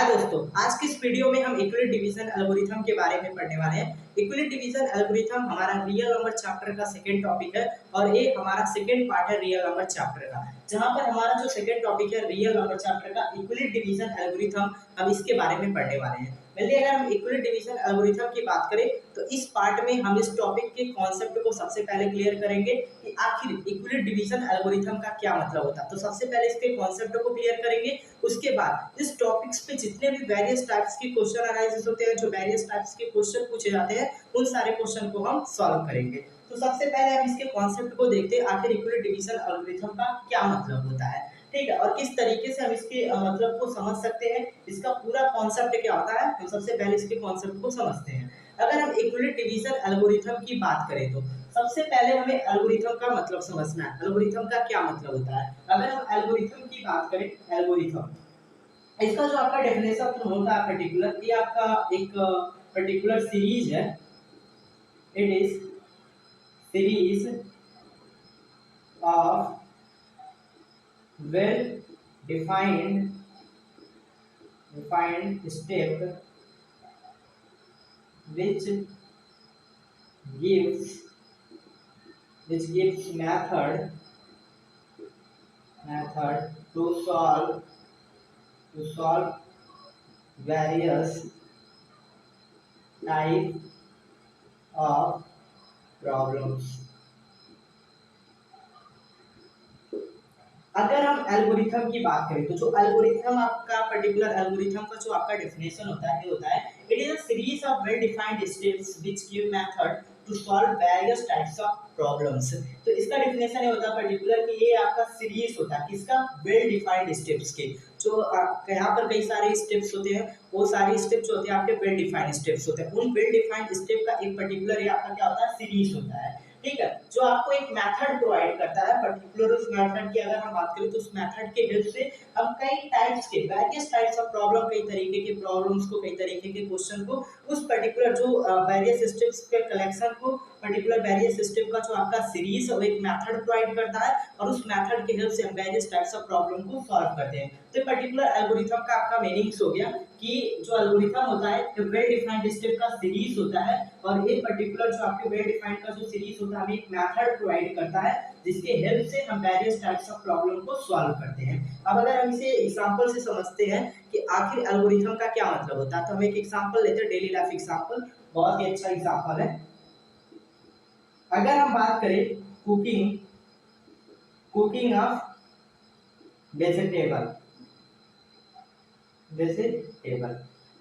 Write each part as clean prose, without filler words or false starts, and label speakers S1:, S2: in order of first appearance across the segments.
S1: हाय दोस्तों, आज की इस वीडियो में हम इक्विलिट डिवीजन एल्गोरिथम के बारे में पढ़ने वाले हैं। इक्विलिट डिवीजन एल्गोरिथम हमारा रियल नंबर चैप्टर का सेकंड टॉपिक है और ये हमारा सेकंड पार्ट है रियल नंबर चैप्टर का, जहां पर हमारा जो सेकंड टॉपिक है रियल नंबर चैप्टर का इक्विलिट डिवीजन एल्गोरिथम, हम इसके बारे में पढ़ने वाले हैं। पहले अगर हम इक्विलिट डिवीजन एल्गोरिथम की बात करें तो इस पार्ट में हम इस टॉपिक के कॉन्सेप्ट को सबसे पहले क्लियर करेंगे कि आखिर इक्विलिट डिवीजन एल्गोरिथम का क्या मतलब होता है। तो सबसे पहले इसके कॉन्सेप्ट को क्लियर करेंगे, उसके बाद इस टॉपिक्स पे जितने भी वेरियस टाइप्स के क्वेश्चन एनालिसिस होते हैं, जो वेरियस टाइप्स के क्वेश्चन पूछे जाते हैं, उन सारे क्वेश्चन को हम सॉल्व करेंगे। तो सबसे पहले हम इसके कॉन्सेप्ट को देखते हैं, आखिर इक्विलिट डिवीजन एल्गोरिथम का क्या मतलब होता है, ठीक है, और किस तरीके से हम इसके मतलब को समझ सकते हैं, इसका पूरा कॉन्सेप्ट क्या होता है। हम सबसे पहले इसके कॉन्सेप्ट को समझते हैं। अगर हम इक्विलिट डिवीजन एल्गोरिथम की बात करें तो सबसे पहले हमें एल्गोरिथम का मतलब समझना है। एल्गोरिथम का क्या मतलब होता है। अगर हम एल्गोरिथम की बात करें, एल्गोरिथम इसका जो आपका डेफिनेशन होता है पर्टिकुलर, ये आपका एक पर्टिकुलर सीरीज है। It is series of well defined step which gives method to solve various type of problems। अगर हम एल्गोरिथम की बात करें तो जो एल्गोरिथम आपका पर्टिकुलर एल्गोरिथम का जो आपका डेफिनेशन होता है, ये होता है it is a series of well defined steps which give method to solve various types of problems. तो इसका डेफिनेशन ये होता है पर्टिकुलर कि ये आपका सीरीज होता है किसका, वेल डिफाइंड स्टेप्स के। जो यहाँ पर कई सारे स्टेप्स होते हैं, वो सारे स्टेप्स होते हैं आपके वेल डिफाइंड स्टेप्स होते हैं। उन वेल डिफाइंड स्टेप का एक पर्टिकुलर ये आपका क्या होता है, सीरीज होता है, ठीक है, जो आपको एक मेथड प्रोवाइड करता है। पर्टिकुलर उस मेथड की अगर हम बात करें तो उस मेथड के हेल्प से हम कई टाइप्स के वेरियस टाइप्स ऑफ प्रॉब्लम, कई तरीके के प्रॉब्लम्स को, कई तरीके के क्वेश्चन को, उस पर्टिकुलर जो वेरियस स्टेप्स के कलेक्शन को, पर्टिकुलर वेरियस स्टेप का जो आपका सीरीज है वो एक मेथड प्रोवाइड करता है और उस मेथड के हेल्प से हम वेरियस टाइप्स ऑफ प्रॉब्लम को सॉल्व करते हैं। तो पर्टिकुलर एल्गोरिथम का आपका मीनिंग्स हो गया कि जो एल्गोरिथम होता है एक वेल डिफाइंड स्टेप का सीरीज होता है और ये पर्टिकुलर जो आपके वेल डिफाइंड का जो सीरीज होता है हमें एक मेथड प्रोवाइड करता है जिसके हेल्प से हम वेरियस टाइप्स ऑफ प्रॉब्लम को सॉल्व करते हैं। अब अगर हम इसे एग्जांपल से समझते हैं कि आखिर एल्गोरिथम का क्या मतलब होता है, तो हम एक एग्जांपल लेते हैं, डेली लाइफ एग्जांपल, बहुत ही अच्छा एग्जांपल है। अगर हम बात करें कुकिंग ऑफ वेजिटेबल,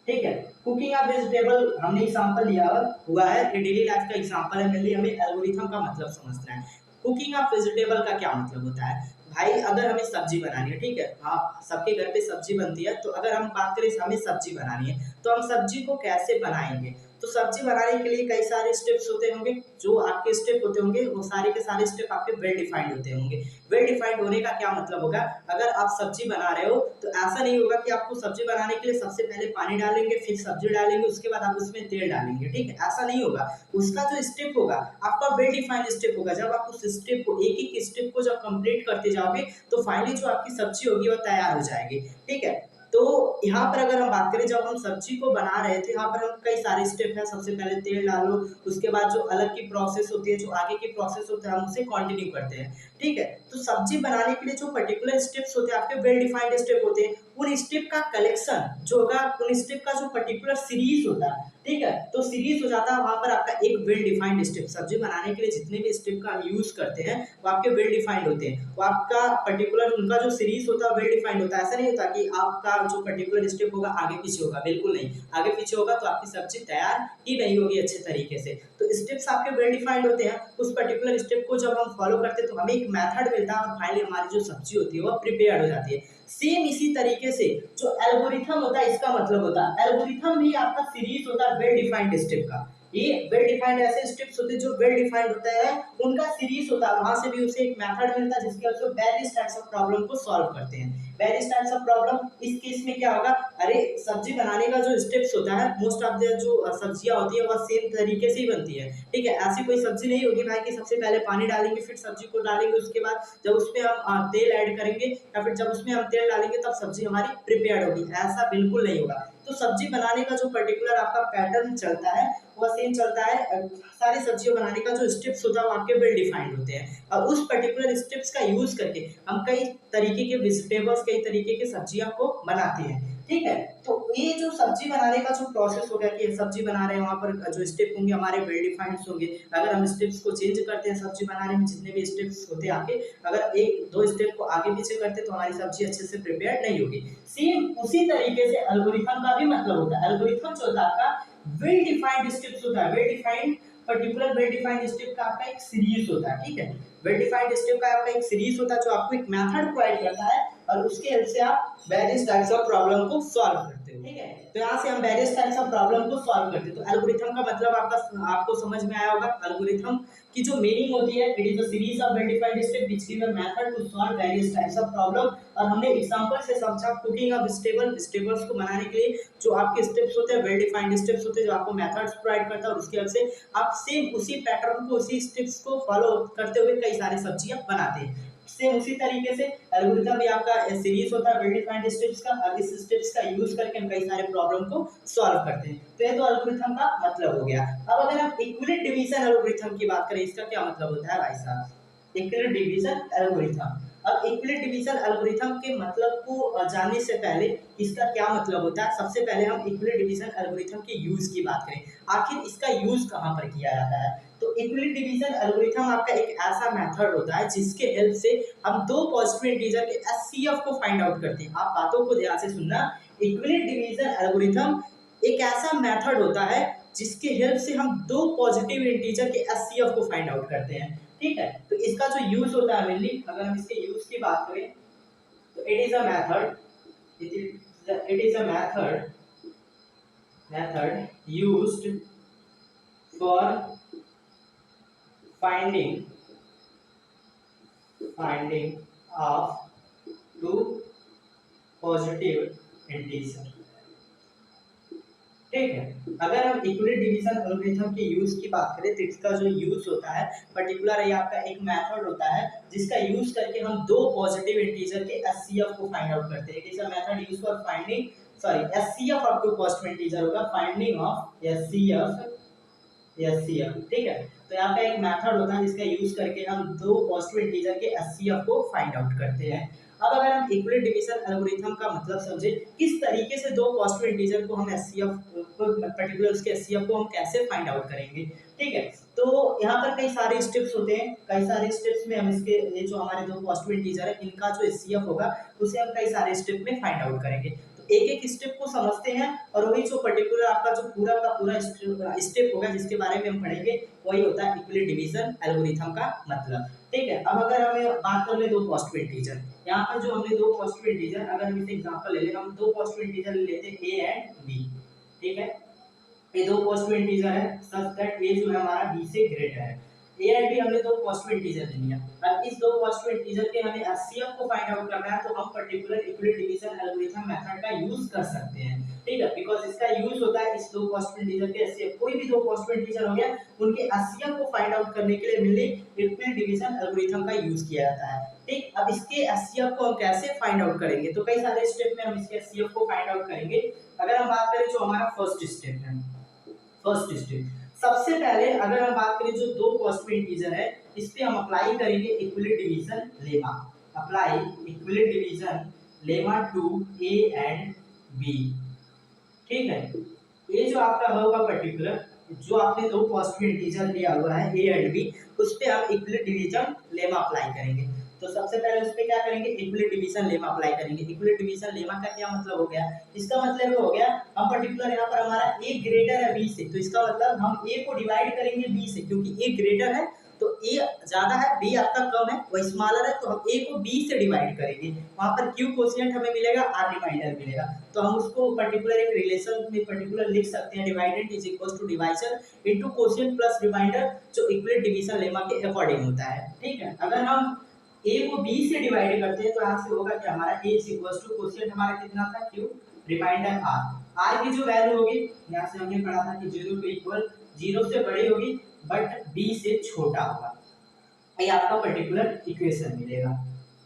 S1: ठीक है, कुकिंग ऑफ वेजिटेबल हमने एग्जांपल लिया हुआ है, ये डेली लाइफ का एग्जांपल है। मेनली हमें एल्गोरिथम का मतलब समझना है। कुकिंग ऑफ वेजिटेबल का क्या मतलब होता है भाई, अगर हमें सब्जी बनानी है, ठीक है, हाँ सबके घर पे सब्जी बनती है, तो अगर हम बात करें हमें सब्जी बनानी है तो हम सब्जी को कैसे बनाएंगे। तो सब्जी बनाने के लिए कई सारे स्टेप्स होते होंगे, जो आपके स्टेप होते होंगे वो सारे के सारे स्टेप आपके वेल डिफाइंड होते होंगे। वेल डिफाइंड होने का क्या मतलब होगा, अगर आप सब्जी बना रहे हो तो ऐसा नहीं होगा कि आपको सब्जी बनाने के लिए सबसे पहले पानी डालेंगे, फिर सब्जी डालेंगे, उसके बाद आप उसमें तेल डालेंगे, ठीक है, ऐसा नहीं होगा। उसका जो स्टेप होगा आपका वेल डिफाइंड स्टेप होगा। जब आप उस स्टेप को, एक एक स्टेप को जब कंप्लीट करते जाओगे तो फाइनली जो आपकी सब्जी होगी वो तैयार हो जाएगी, ठीक है। तो यहाँ पर अगर हम बात करें, जब हम सब्जी को बना रहे थे, यहाँ पर हम कई सारे स्टेप हैं। सबसे पहले तेल डालो, उसके बाद जो अलग की प्रोसेस होती है, जो आगे की प्रोसेस होता है, हम उसे कंटिन्यू करते हैं, ठीक है। तो सब्जी बनाने के लिए जो पर्टिकुलर स्टेप्स होते हैं आपके वेल डिफाइंड स्टेप होते हैं, उन स्टेप का कलेक्शन जो होगा, उन स्टेप का जो पर्टिकुलर सीरीज होता है, ठीक है, तो सीरीज हो जाता है वहां पर आपका एक वेल डिफाइंड स्टेप। सब्जी बनाने के लिए जितने भी स्टेप का हम यूज करते हैं वो आपके वेल डिफाइंड होते हैं, वो आपका पर्टिकुलर उनका जो सीरीज होता है वेल डिफाइंड होता है। ऐसा नहीं होता कि आपका जो पर्टिकुलर स्टेप होगा आगे पीछे होगा, बिल्कुल नहीं, आगे पीछे होगा तो आपकी सब्जी तैयार ही नहीं होगी अच्छे तरीके से। तो स्टेप्स आपके वेल डिफाइंड होते हैं, उस पर्टिकुलर स्टेप को जब हम फॉलो करते हैं तो हमें एक मेथड मिलता है और फाइनली हमारी जो सब्जी होती है वो प्रिपेयर हो जाती है। सेम इसी तरीके से जो एल्गोरिथम होता है, इसका मतलब होता है एल्गोरिथम भी आपका सीरीज होता है वेल डिफाइंड स्टेप का। ये वेल डिफाइंड ऐसे स्टेप्स होते हैं जो वेल डिफाइंड होते हैं, उनका सीरीज होता है, वहां से भी उसे एक मेथड मिलता है जिसके वजह से वेरियस टाइप्स ऑफ प्रॉब्लम को सॉल्व करते हैं। वेरियस टाइप्स ऑफ प्रॉब्लम, इस केस में क्या होगा, अरे सब्जी बनाने का जो स्टेप्स होता है, मोस्ट ऑफ द जो सब्जियां होती है वह सेम तरीके से ही बनती है, ठीक है। ऐसी कोई सब्जी नहीं होगी भाई कि सबसे पहले पानी डालेंगे फिर सब्जी को डालेंगे, उसके बाद जब उसमें हम तेल ऐड करेंगे या फिर जब उसमें हम तेल डालेंगे तब सब्जी हमारी प्रिपेयर्ड होगी, ऐसा बिल्कुल नहीं होगा। तो सब्जी बनाने का जो पर्टिकुलर आपका पैटर्न चलता है वह सेम चलता है। सारी सब्जियों बनाने का जो स्टेप्स होता है वो आपके वेल डिफाइंड होते हैं, और उस पर्टिकुलर स्टेप्स का यूज करके हम कई तरीके के वेजिटेबल्स, कई तरीके के सब्जियां को बनाते हैं, ठीक है। तो ये जो सब्जी बनाने का जो प्रोसेस हो गया कि सब्जी बना रहे हैं, वहाँ पर जो स्टेप होंगे हमारे वेल डिफाइंड होंगे। अगर हम स्टेप्स को चेंज करते हैं सब्जी बनाने में, जितने भी स्टेप्स होते हैं आगे, अगर एक दो स्टेप को आगे पीछे करते हैं तो हमारी सब्जी अच्छे से प्रिपेयर नहीं होगी। सेम उसी तरीके से एल्गोरिथम का भी मतलब होता है। एल्गोरिथम जो होता है आपका वेल डिफाइंड स्टेप्स होता है, well defined particular well defined step का आपका एक सीरीज होता है, ठीक है। वेल डिफाइंड स्टेप का आपका एक सीरीज होता है जो आपको एक मेथड प्रोवाइड करता है, और उसके हेल्प से आप वेरियस टाइप्स ऑफ प्रॉब्लम को सॉल्व करते हो, ठीक है। तो यहाँ से हम वेरियस टाइप्स ऑफ प्रॉब्लम को सॉल्व करते हैं। तो एल्गोरिथम का मतलब आपको समझ में आया होगा। एल्गोरिथम की जो मीनिंग होती है, it is a series of well defined step which give a method to solve various types of problem. और हमने एग्जांपल से समझा कुकिंग ऑफ वेजिटेबल्स को बनाने के लिए जो आपके स्टेप्स होते हैं, वेल डिफाइंड स्टेप्स होते हैं, जो आपको मेथड्स प्रोवाइड करता है, और उसके हेल्प से आप सेम उसी पैटर्न को, उसी स्टेप्स को फॉलो करते हुए कई सारी सब्जियां बनाते हैं। सेम उसी तरीके से एल्गोरिथम भी आपका सीरीज होता है वेल डिफाइंड स्टेप्स का, और इस स्टेप्स का यूज करके हम कई सारे प्रॉब्लम को सॉल्व करते हैं। तो ये तो एल्गोरिथम का मतलब हो गया। अब अगर हम इक्विलिट डिवीजन एल्गोरिथम की बात करें, इसका क्या मतलब होता है भाई साहब? इक्विलिट डिवीजन एल्गोरिथम। अब इक्विलिट डिवीजन एल्गोरिथम के मतलब को जानने से पहले इसका क्या मतलब होता है, सबसे पहले हम इक्विलिट डिवीजन एल्गोरिथम के यूज की बात करें। आखिर इसका यूज कहाँ पर किया जाता है? तो इक्विलिट डिवीजन एल्गोरिथम आपका एक ऐसा मेथड होता है जिसके हेल्प से हम दो पॉजिटिव इंटीजर के एचसीएफ को फाइंड आउट करते हैं। आप बातों को ध्यान से सुनना। इक्विलिट डिवीजन एल्गोरिथम एक ऐसा मेथड होता है जिसके हेल्प से हम दो पॉजिटिव इंटीजर के एचसीएफ को फाइंड आउट करते हैं, ठीक है। तो इसका जो यूज होता है मेनली, अगर हम इसके यूज की बात करें तो it is a method, it is a method used for finding of two positive integer, ठीक है। अगर हम इक्विलिट डिवीजन एल्गोरिथम के यूज की बात करें तो इसका जो यूज होता है पर्टिकुलर ये आपका एक मेथड होता है जिसका यूज करके हम दो पॉजिटिव इंटीजर के एचसीएफ को फाइंड आउट करते हैं। It is a method used for finding, sorry, HCF of two positive integer होगा, फाइंडिंग ऑफ एचसीएफ, ठीक है। तो यहाँ का एक मेथड होता है जिसका यूज करके हम दो पॉजिटिव इंटीजर के एचसीएफ को फाइंड आउट करते हैं। अब अगर हम इक्विलिट डिवीजन एल्गोरिथम का मतलब समझे, किस तरीके से दो पॉजिटिव इंटीजर को हम एचसीएफ को, पर्टिकुलर उसके एचसीएफ को हम कैसे फाइंड आउट करेंगे, ठीक है। तो यहाँ पर कई सारे स्टेप्स होते हैं, कई सारे स्टेप्स में हम इसके, ये जो हमारे दो पॉजिटिव इंटीजर है इनका जो एचसीएफ होगा उसे हम कई सारे स्टेप में फाइंड आउट करेंगे। एक एक स्टेप को समझते हैं, और वही जो पर्टिकुलर आपका जो पूरा का पूरा स्टेप होगा जिसके बारे में हम पढ़ेंगे वही होता है इक्विलिट डिवीजन एल्गोरिथम का मतलब, ठीक है। अब अगर हमें बात कर ले दो पॉजिटिव इंटीजर, यहाँ पर जो हमने दो पॉजिटिव इंटीजर, अगर हम इसे एग्जांपल ले लें, हम दो पॉजिटिव इंटीजर ले लेते हैं a एंड b, ठीक है। ये दो पॉजिटिव इंटीजर है सच दैट a जो है हमारा b से ग्रेटर है। a एंड b हमने दो पॉजिटिव इंटीजर ले लिया। अब इस दो पॉजिटिव इंटीजर के हमें एचसीएफ को फाइंड आउट करना है, तो हम पर्टिकुलर इक्विलिट डिवीजन एल्गोरिथम मेथड का यूज कर सकते हैं, ठीक है। बिकॉज़ इसका यूज होता है इस दो पॉजिटिव इंटीजर के एचसीएफ, कोई भी दो पॉजिटिव इंटीजर हो गया उनके एचसीएफ को फाइंड आउट करने के लिए मेनली इक्विलिट डिवीजन एल्गोरिथम का यूज किया जाता है, ठीक। अब इसके एचसीएफ को हम कैसे फाइंड आउट करेंगे, तो कई सारे स्टेप में हम इसके एचसीएफ को फाइंड आउट करेंगे। अगर हम बात करें जो हमारा फर्स्ट स्टेप है, फर्स्ट स्टेप सबसे पहले अगर हम बात करें जो दो पॉजिटिव इंटीजर है इस पे हम अप्लाई करेंगे Euclid division lemma, apply Euclid division lemma to a and b, ठीक है। ये जो आपका होगा पर्टिकुलर, जो आपने दो पॉजिटिव इंटीजर लिया हुआ है ए एंड बी, उस पे हम इक्विलिट डिवीजन लेमा अप्लाई करेंगे। तो सबसे पहले उस पे क्या करेंगे, इक्विलिट डिवीजन लेमा अप्लाई करेंगे। इक्विलिट डिवीजन लेमा का क्या मतलब हो गया, इसका मतलब हो गया हम पर्टिकुलर यहाँ पर हमारा a ग्रेटर है b से, तो इसका मतलब हम a को डिवाइड करेंगे b से, क्योंकि a ग्रेटर है तो a ज्यादा है, b आपका कम है, वह स्मॉलर है, तो हम a को b से डिवाइड करेंगे। वहां पर q कोशिएंट हमें मिलेगा, r रिमाइंडर मिलेगा, तो हम उसको पर्टिकुलर एक रिलेशन में पर्टिकुलर लिख सकते हैं, dividend is equal to divisor into quotient plus remainder, जो इक्विलिट डिवीजन लेमा के अकॉर्डिंग होता है, ठीक है। अगर हम ए को बी से डिवाइड करते हैं तो यहाँ से होगा क्या हमारा ए इक्वल टू क्वोशिएंट हमारा कितना था क्यू, रिमाइंडर आर। आर की जो वैल्यू होगी यहाँ से हमने पढ़ा था कि 0 के इक्वल, 0 से बड़ी होगी बट बी से छोटा होगा, ये आपका पर्टिकुलर इक्वेशन मिलेगा।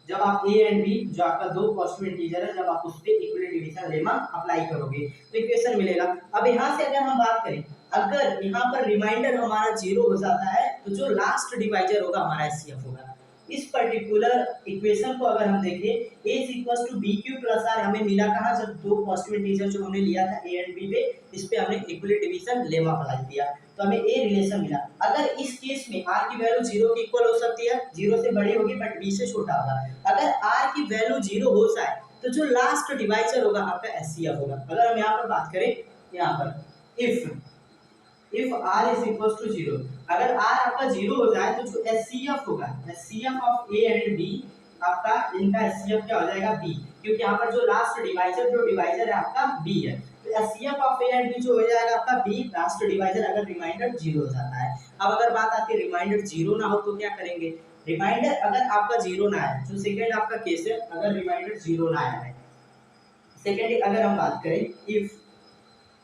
S1: जब आप ए एंड बी जो आपका दो पॉजिटिव इंटीजर है, जब आप उस पे इक्वल डिवीजन लेमा अप्लाई करोगे तो इक्वेशन मिलेगा। अब यहाँ से अगर हम बात करें, अगर यहाँ पर रिमाइंडर हमारा 0 हो जाता है तो जो लास्ट डिवाइजर होगा हमारा एचसीएफ होगा। इस पर्टिकुलर इक्वेशन को अगर हम देखें, a equals to b q plus r हमें मिला कहाँ, जब दो पॉजिटिव इंटीजर जो हमने लिया था a एंड b पे, इस पे हमने इक्वल डिवीजन लेमा अप्लाई किया तो हमें ए रिलेशन मिला। अगर इस केस में r की वैल्यू 0 के इक्वल हो सकती है, 0 से बड़ी होगी बट b से छोटा होगा। अगर r की वैल्यू 0 हो जाए तो जो लास्ट डिवाइजर होगा आपका एचसीएफ होगा। अगर हम यहाँ पर बात करें, यहाँ पर if r is equals to 0, अगर r आपका 0 हो जाए तो जो HCF होगा, HCF of a and b, आपका इनका HCF क्या हो जाएगा b, क्योंकि यहाँ पर जो लास्ट डिवाइजर है आपका b है, तो HCF of a and b जो हो जाएगा आपका b लास्ट डिवाइजर, अगर रिमाइंडर 0 हो जाता है। अब अगर बात आती है रिमाइंडर 0 ना हो तो क्या करेंगे, रिमाइंडर अगर आपका 0 ना आए, जो सेकंड आपका केस है, अगर रिमाइंडर 0 ना आया है, सेकंड अगर हम बात करें if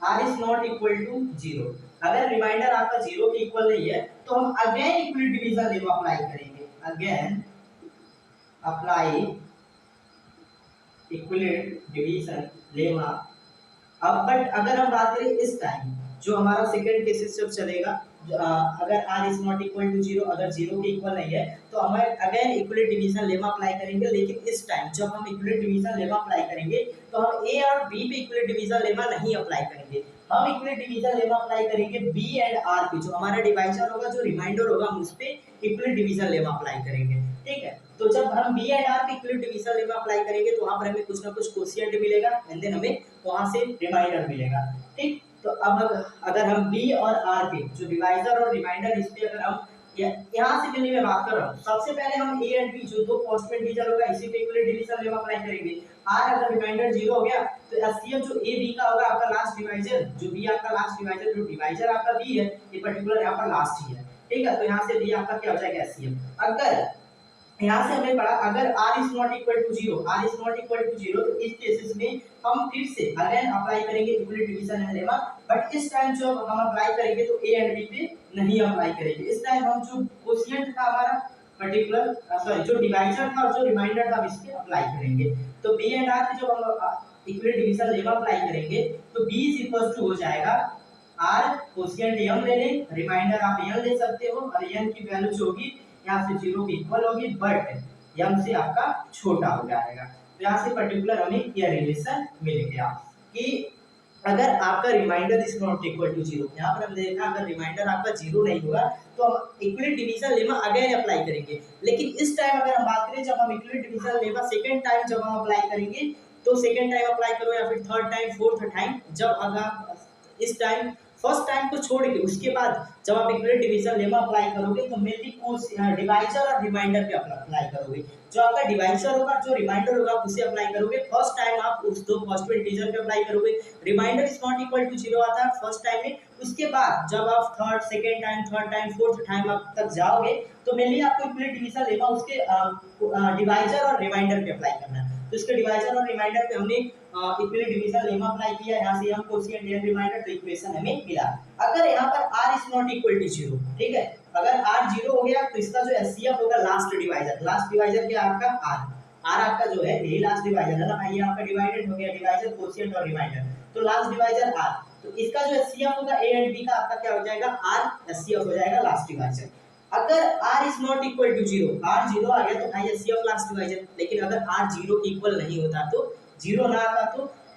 S1: r is not equal to 0, अगर रिमाइंडर आपका 0 के इक्वल नहीं है तो हम again equal division lemma apply करेंगे, again apply equal division lemma. अब बट अगर हम बात करें इस टाइम, जो हमारा सेकंड केसेस जब चलेगा, अगर r is not equal to 0, अगर 0 के इक्वल नहीं है तो हम again equal division lemma apply करेंगे। लेकिन इस टाइम जब हम इक्वल डिवीजन लेमा अप्लाई करेंगे तो हम a और b पे इक्वल डिवीजन लेमा नहीं अप्लाई करेंगे, हम इक्वल डिवीजन लेमा अप्लाई करेंगे b एंड r पे, जो हमारा डिवाइजर होगा, जो रिमाइंडर होगा, हम उस पे इक्वल डिवीजन लेमा अप्लाई करेंगे। ठीक है, तो जब हम b एंड r पे इक्वल डिवीजन लेमा अप्लाई करेंगे तो वहां पर हमें कुछ ना कुछ कोशिएंट मिलेगा एंड देन हमें वहां से रिमाइंडर मिलेगा। ठीक, तो अब अगर हम b और r पे जो डिवाइजर और रिमाइंडर, इस पे अगर हम यहाँ से मिलने में बात कर रहा हूँ, सबसे पहले हम a एंड b जो दो पॉजिटिव इंटीजर होगा इसी पे इक्वल डिवीजन लेमा अप्लाई करेंगे। r अगर रिमाइंडर 0 हो गया तो एचसीएफ जो a b का होगा आपका लास्ट डिवाइजर, जो b आपका लास्ट डिवाइजर, जो डिवाइजर आपका b है, ये पर्टिकुलर यहाँ पर लास्ट ही है। ठीक है, तो यहाँ से b आपका क्या हो जाएगा एचसीएफ। अगर यहाँ से हमने पढ़ा अगर r is not equal to 0, r is not equal to 0, तो इस केसेस में हम फिर से अगेन अप्लाई करेंगे equal division and lemma, but इस टाइम जो हम अप्लाई करेंगे तो a एंड b पे नहीं अप्लाई करेंगे। इस टाइम हम जो कोशिएंट था हमारा पर्टिकुलर, सॉरी जो डिवाइजर था और जो रिमाइंडर था, इस पे अप्लाई करेंगे। तो b एंड r पे जब हम इक्वल डिवीजन लेमा अप्लाई करेंगे तो b इज इक्वल टू हो जाएगा r कोशिएंट m ले लें, रिमाइंडर आप n ले सकते हो, और n की वैल्यू जो होगी यहाँ से 0 के इक्वल होगी बट m से आपका छोटा हो जाएगा। तो यहाँ से पर्टिकुलर हमें यह रिलेशन मिल गया कि अगर आपका remainder is not equal to 0, यहाँ पर हमने देखा अगर रिमाइंडर आपका 0 नहीं होगा तो हम equal division lemma again apply करेंगे। लेकिन इस टाइम अगर हम बात करें, जब हम equal division lemma second time जब हम अप्लाई करेंगे, तो सेकंड टाइम अप्लाई करो या फिर थर्ड टाइम, फोर्थ टाइम, जब अगर इस टाइम फर्स्ट टाइम को छोड़ के उसके बाद जब आप इक्वल डिवीजन लेमा अप्लाई करोगे तो मेनली डिवाइजर और रिमाइंडर पे अप्लाई करोगे। जो आपका डिवाइजर होगा, जो रिमाइंडर होगा, उसे अप्लाई करोगे। फर्स्ट टाइम आप उस दो पॉजिटिव इंटीजर पे अप्लाई करोगे, remainder is not equal to 0 आता है फर्स्ट टाइम में। उसके बाद जब आप थर्ड टाइम, फोर्थ टाइम आप तक जाओगे तो मेनली आपको इक्वल डिवीजन लेमा उसके डिवाइजर और रिमाइंडर पे अप्लाई करना है। तो इसके डिवाइजर और रिमाइंडर पे हमने इक्वल डिवीजन लेमा अप्लाई किया, यहाँ से हम कोशिएंट एंड रिमाइंडर, तो इक्वेशन हमें मिला। अगर यहाँ पर r is not equal to 0, ठीक है, अगर r 0 हो गया तो इसका जो एचसीएफ होगा लास्ट डिवाइजर क्या आपका r आपका जो है यही लास्ट डिवाइजर है ना भाई, ये आपका डिवाइडेड हो गया, डिवाइजर कोशिएंट और रिमाइंडर, तो लास्ट डिवाइजर r, तो इसका जो एचसीएफ होगा a एंड b का आपका क्या हो जाएगा r एचसीएफ हो जाएगा लास्ट डिवाइजर। अगर r is not equal to 0, r 0 आ गया तो भाई एचसीएफ लास्ट डिवाइजर, लेकिन अगर r 0 के इक्वल नहीं होता, तो 0 ना आता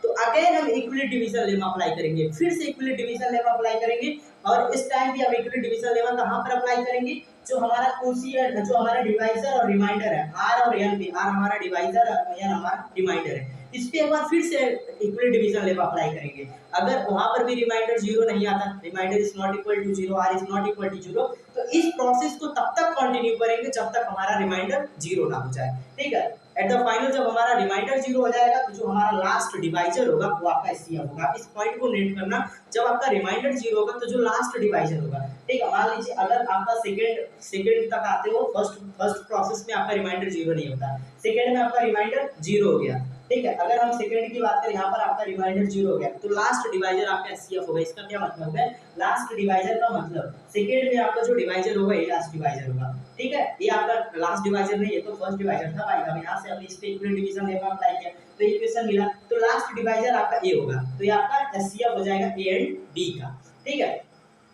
S1: तो अगेन हम इक्वल डिवीजन लेमा अप्लाई करेंगे, फिर से इक्वल डिवीजन लेमा अप्लाई करेंगे। और इस टाइम भी हम इक्वल डिवीजन लेमा कहां पर अप्लाई करेंगे, जो हमारा कोशिएंट, जो हमारा डिवाइजर और रिमाइंडर है, r और n पे, r हमारा डिवाइजर और n हमारा रिमाइंडर है, इस पे एक बार फिर से इक्वल डिवीजन लेमा अप्लाई करेंगे। अगर वहां पर भी रिमाइंडर 0 नहीं आता, remainder is not equal to 0, r is not equal to 0, तो इस प्रोसेस को तब तक कंटिन्यू करेंगे जब तक हमारा रिमाइंडर 0 ना हो जाए। ठीक है, एट द फाइनल जब हमारा रिमाइंडर 0 हो जाएगा तो जो हमारा लास्ट डिवाइजर होगा वो आपका एचसीएफ होगा। इस पॉइंट को नोट करना, जब आपका रिमाइंडर 0 होगा तो जो लास्ट डिवाइजर होगा, ठीक है, मान लीजिए अगर आपका सेकंड तक आते हो, फर्स्ट प्रोसेस में आपका रिमाइंडर 0 नहीं होता, सेकंड में आपका रिमाइंडर 0 हो गया, ठीक है, अगर हम सेकंड की बात करें, यहाँ पर आपका रिमाइंडर 0 हो गया तो लास्ट डिवाइजर आपका एचसीएफ होगा। इसका क्या मतलब है, लास्ट डिवाइजर का मतलब सेकंड में आपका जो डिवाइजर होगा ये लास्ट डिवाइजर होगा, ठीक है, ये आपका लास्ट डिवाइजर नहीं है तो फर्स्ट डिवाइजर था भाई। अब यहाँ से हमने इस पे इक्वल डिवीजन लेमा अप्लाई किया तो इक्वेशन मिला, तो लास्ट डिवाइजर आपका ए होगा, तो ये आपका एचसीएफ हो जाएगा ए एंड बी का, ठीक है।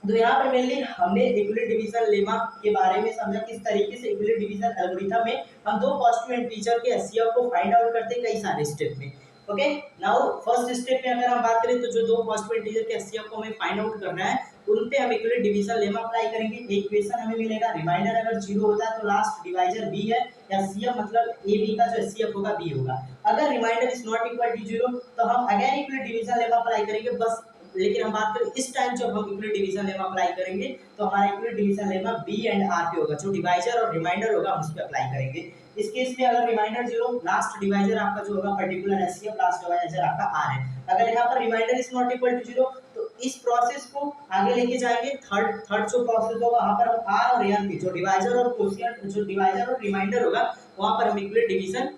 S1: तो यहाँ पर मेनली हमने इक्विलिब्रियम डिवीजन लेमा के बारे में समझा, किस तरीके से इक्विलिब्रियम डिवीजन एल्गोरिथम में हम दो पॉजिटिव इंटीजर के एचसीएफ को फाइंड आउट करते हैं कई सारे स्टेप में। ओके, नाउ फर्स्ट स्टेप में अगर हम बात करें तो जो दो पॉजिटिव इंटीजर के एचसीएफ को हमें फाइंड आउट करना है उन पे हम इक्विलिब्रियम डिवीजन लेमा अप्लाई करेंगे। इक्वेशन हमें मिलेगा, रिमाइंडर अगर 0 होता है तो लास्ट डिवाइजर बी है, या सीएफ मतलब ए बी का जो एचसीएफ होगा बी होगा। अगर remainder is not equal to 0 तो हम again equilibrium division lemma apply करेंगे बस। लेकिन हम बात करें इस टाइम जब हम इक्विलिब्रियम डिवीजन लेमा अप्लाई करेंगे तो हमारा equilibrium division lemma b and r पे होगा, जो डिवाइजर और रिमाइंडर होगा हम उस पे अप्लाई करेंगे। इस केस में अगर रिमाइंडर 0, लास्ट डिवाइजर आपका जो होगा पर्टिकुलर एचसीएफ, लास्ट डिवाइजर आपका आर है। अगर यहाँ पर remainder is not equal to 0 तो इस प्रोसेस को आगे लेके जाएंगे, थर्ड जो प्रोसेस होगा वहां पर हम आर और एन पे जो डिवाइजर और कोशिएंट, जो डिवाइजर और रिमाइंडर होगा वहां पर हम इक्विलिब्रियम डिवीजन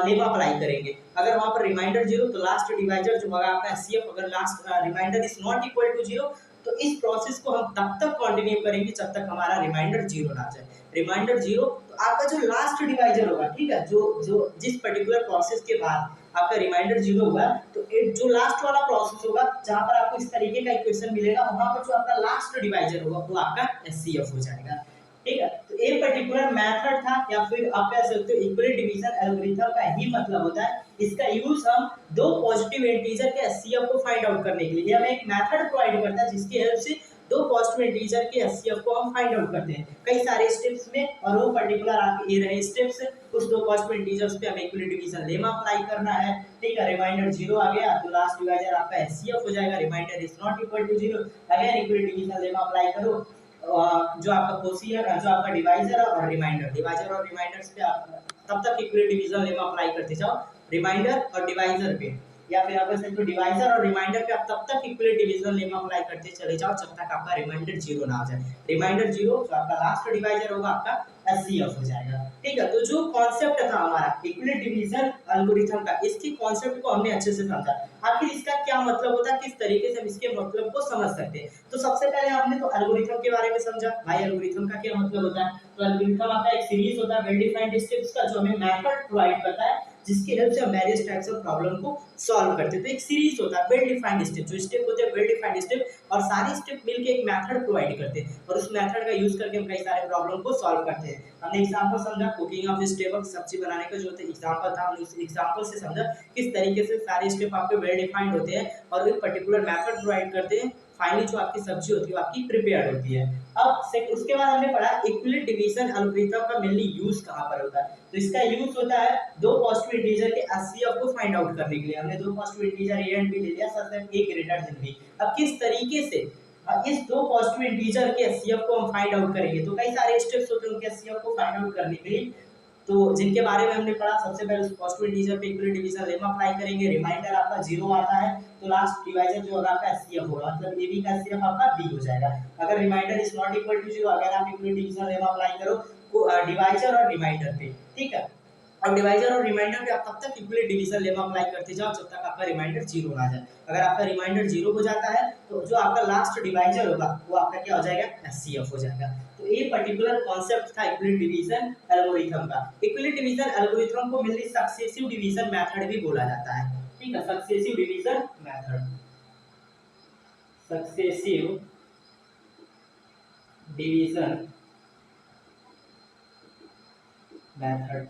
S1: लेमा अप्लाई करेंगे। अगर वहां पर रिमाइंडर 0 तो लास्ट डिवाइजर जो होगा आपका एचसीएफ, अगर last remainder is not equal to 0 तो इस प्रोसेस को हम तब तक कंटिन्यू करेंगे जब तक हमारा रिमाइंडर 0 ना जाए। रिमाइंडर 0 तो आपका जो लास्ट डिवाइजर होगा, ठीक है, जो जो जिस पर्टिकुलर प्रोसेस के बाद आपका रिमाइंडर 0 होगा तो जो लास्ट वाला प्रोसेस होगा जहां पर आपको इस तरीके का इक्वेशन मिलेगा वहां पर जो आपका लास्ट डिवाइजर होगा वो आपका एचसीएफ हो जाएगा, ठीक है। तो एक पर्टिकुलर मेथड था या फिर आप कह सकते हो इक्विलिब्रियम डिवीजन एल्गोरिथम का ही मतलब होता है इसका यूज हम दो पॉजिटिव इंटीजर के एचसीएफ को फाइंड आउट करने के लिए, हमें एक मेथड प्रोवाइड करता है जिसकी हेल्प से दो पॉजिटिव इंटीजर के एचसीएफ को हम फाइंड आउट करते हैं कई सारे स्टेप्स में, और वो पर्टिकुलर आपके ये रहे स्टेप्स। उस दो पॉजिटिव इंटीजर्स पे हमें इक्विलिब्रियम डिवीजन लेमा अप्लाई करना है, ठीक है। रिमाइंडर 0 आ गया तो लास्ट डिवाइजर आपका एचसीएफ हो जाएगा, remainder is not equal to 0, again equilibrium division lemma apply करो, जो आपका कोशिएंट, जो आपका डिवाइजर और रिमाइंडर, डिवाइजर और रिमाइंडर्स पे आप तब तक इक्विलिब्रियम डिवीजन लेमा अप्लाई करते जाओ रिमाइंडर और डिवाइजर पे, या फिर आप ऐसे तो डिवाइजर और रिमाइंडर पे आप तब तक इक्विलिब्रियम डिवीजन लेमा अप्लाई करते चले जाओ जब तक आपका रिमाइंडर 0 ना आ जाए। रिमाइंडर 0 जो आपका लास्ट डिवाइजर होगा आपका एचसीएफ हो जाएगा, ठीक है। तो जो कॉन्सेप्ट था हमारा इक्विलिब्रियम डिवीजन एल्गोरिथम का, इसकी कॉन्सेप्ट को हमने अच्छे से समझा। आखिर इसका क्या मतलब होता है, किस तरीके से हम इसके मतलब को समझ सकते हैं। तो सबसे पहले हमने तो एल्गोरिथम के बारे में समझा, भाई एल्गोरिथम का क्या मतलब होता है। तो एल्गोरिथम आपका एक सीरीज होता है वेल डिफाइंड स्टेप्स का जो हमें मेथड प्रोवाइड करता है जिसकी हेल्प से हम वेरियस टाइप्स ऑफ प्रॉब्लम को सॉल्व करते हैं। तो एक सीरीज होता है वेल डिफाइंड स्टेप, जो स्टेप होते हैं वेल डिफाइंड स्टेप और सारे स्टेप मिलके एक मेथड प्रोवाइड करते हैं और उस मेथड का यूज करके हम कई सारे प्रॉब्लम को सॉल्व करते हैं। हमने एग्जांपल समझा कुकिंग ऑफ वेजिटेबल, सब्जी बनाने का जो एग्जांपल था हमने उस एग्जांपल से समझा किस तरीके से सारे स्टेप आपके वेल डिफाइंड होते हैं और एक पर्टिकुलर मेथड प्रोवाइड करते हैं, फाइनली जो आपकी सब्जी होती है वो आपकी प्रिपेयर्ड होती है। अब उसके बाद हमने पढ़ा इक्विलिब्रियम डिवीजन एल्गोरिथम का मेनली यूज कहां पर होता है। तो इसका यूज होता है दो पॉजिटिव इंटीजर के एचसीएफ को फाइंड आउट करने के लिए। हमने दो positive integer a and b ले लिया, सच में ए ग्रेटर देन बी। अब किस तरीके से इस दो पॉजिटिव इंटीजर के एचसीएफ को हम फाइंड आउट करेंगे, तो कई सारे स्टेप्स होते हैं उनके एचसीएफ को फाइंड आउट करने के लिए, तो जिनके बारे में हमने पढ़ा। सबसे पहले उस पॉजिटिव इंटीजर पे इक्विलिब्रियम डिवीजन लेमा अप्लाई करेंगे, रिमाइंडर आपका 0 आता है तो लास्ट डिवाइजर जो होगा आपका एचसीएफ होगा, मतलब ए बी का एचसीएफ आपका बी हो जाएगा। अगर remainder is not equal to 0 अगर आप इक्विलिब्रियम डिवीजन लेमा अप्लाई करो डिवाइजर और रिमाइंडर पे, ठीक है। अब डिवाइजर और रिमाइंडर पे आप तब तक इक्विलिब्रियम डिवीजन लेमा अप्लाई करते जाओ जब तक आपका रिमाइंडर 0 ना जाए। अगर आपका रिमाइंडर 0 हो जाता है तो जो आपका लास्ट डिवाइजर होगा वो आपका क्या हो जाएगा, एचसीएफ हो जाएगा। तो ये पर्टिकुलर कॉन्सेप्ट था इक्विलिब्रियम डिवीजन एल्गोरिथम का। इक्विलिब्रियम डिवीजन एल्गोरिथम को मेनली सक्सेसिव डिवीजन मेथड भी बोला जाता है, ठीक है, successive division method, successive division method.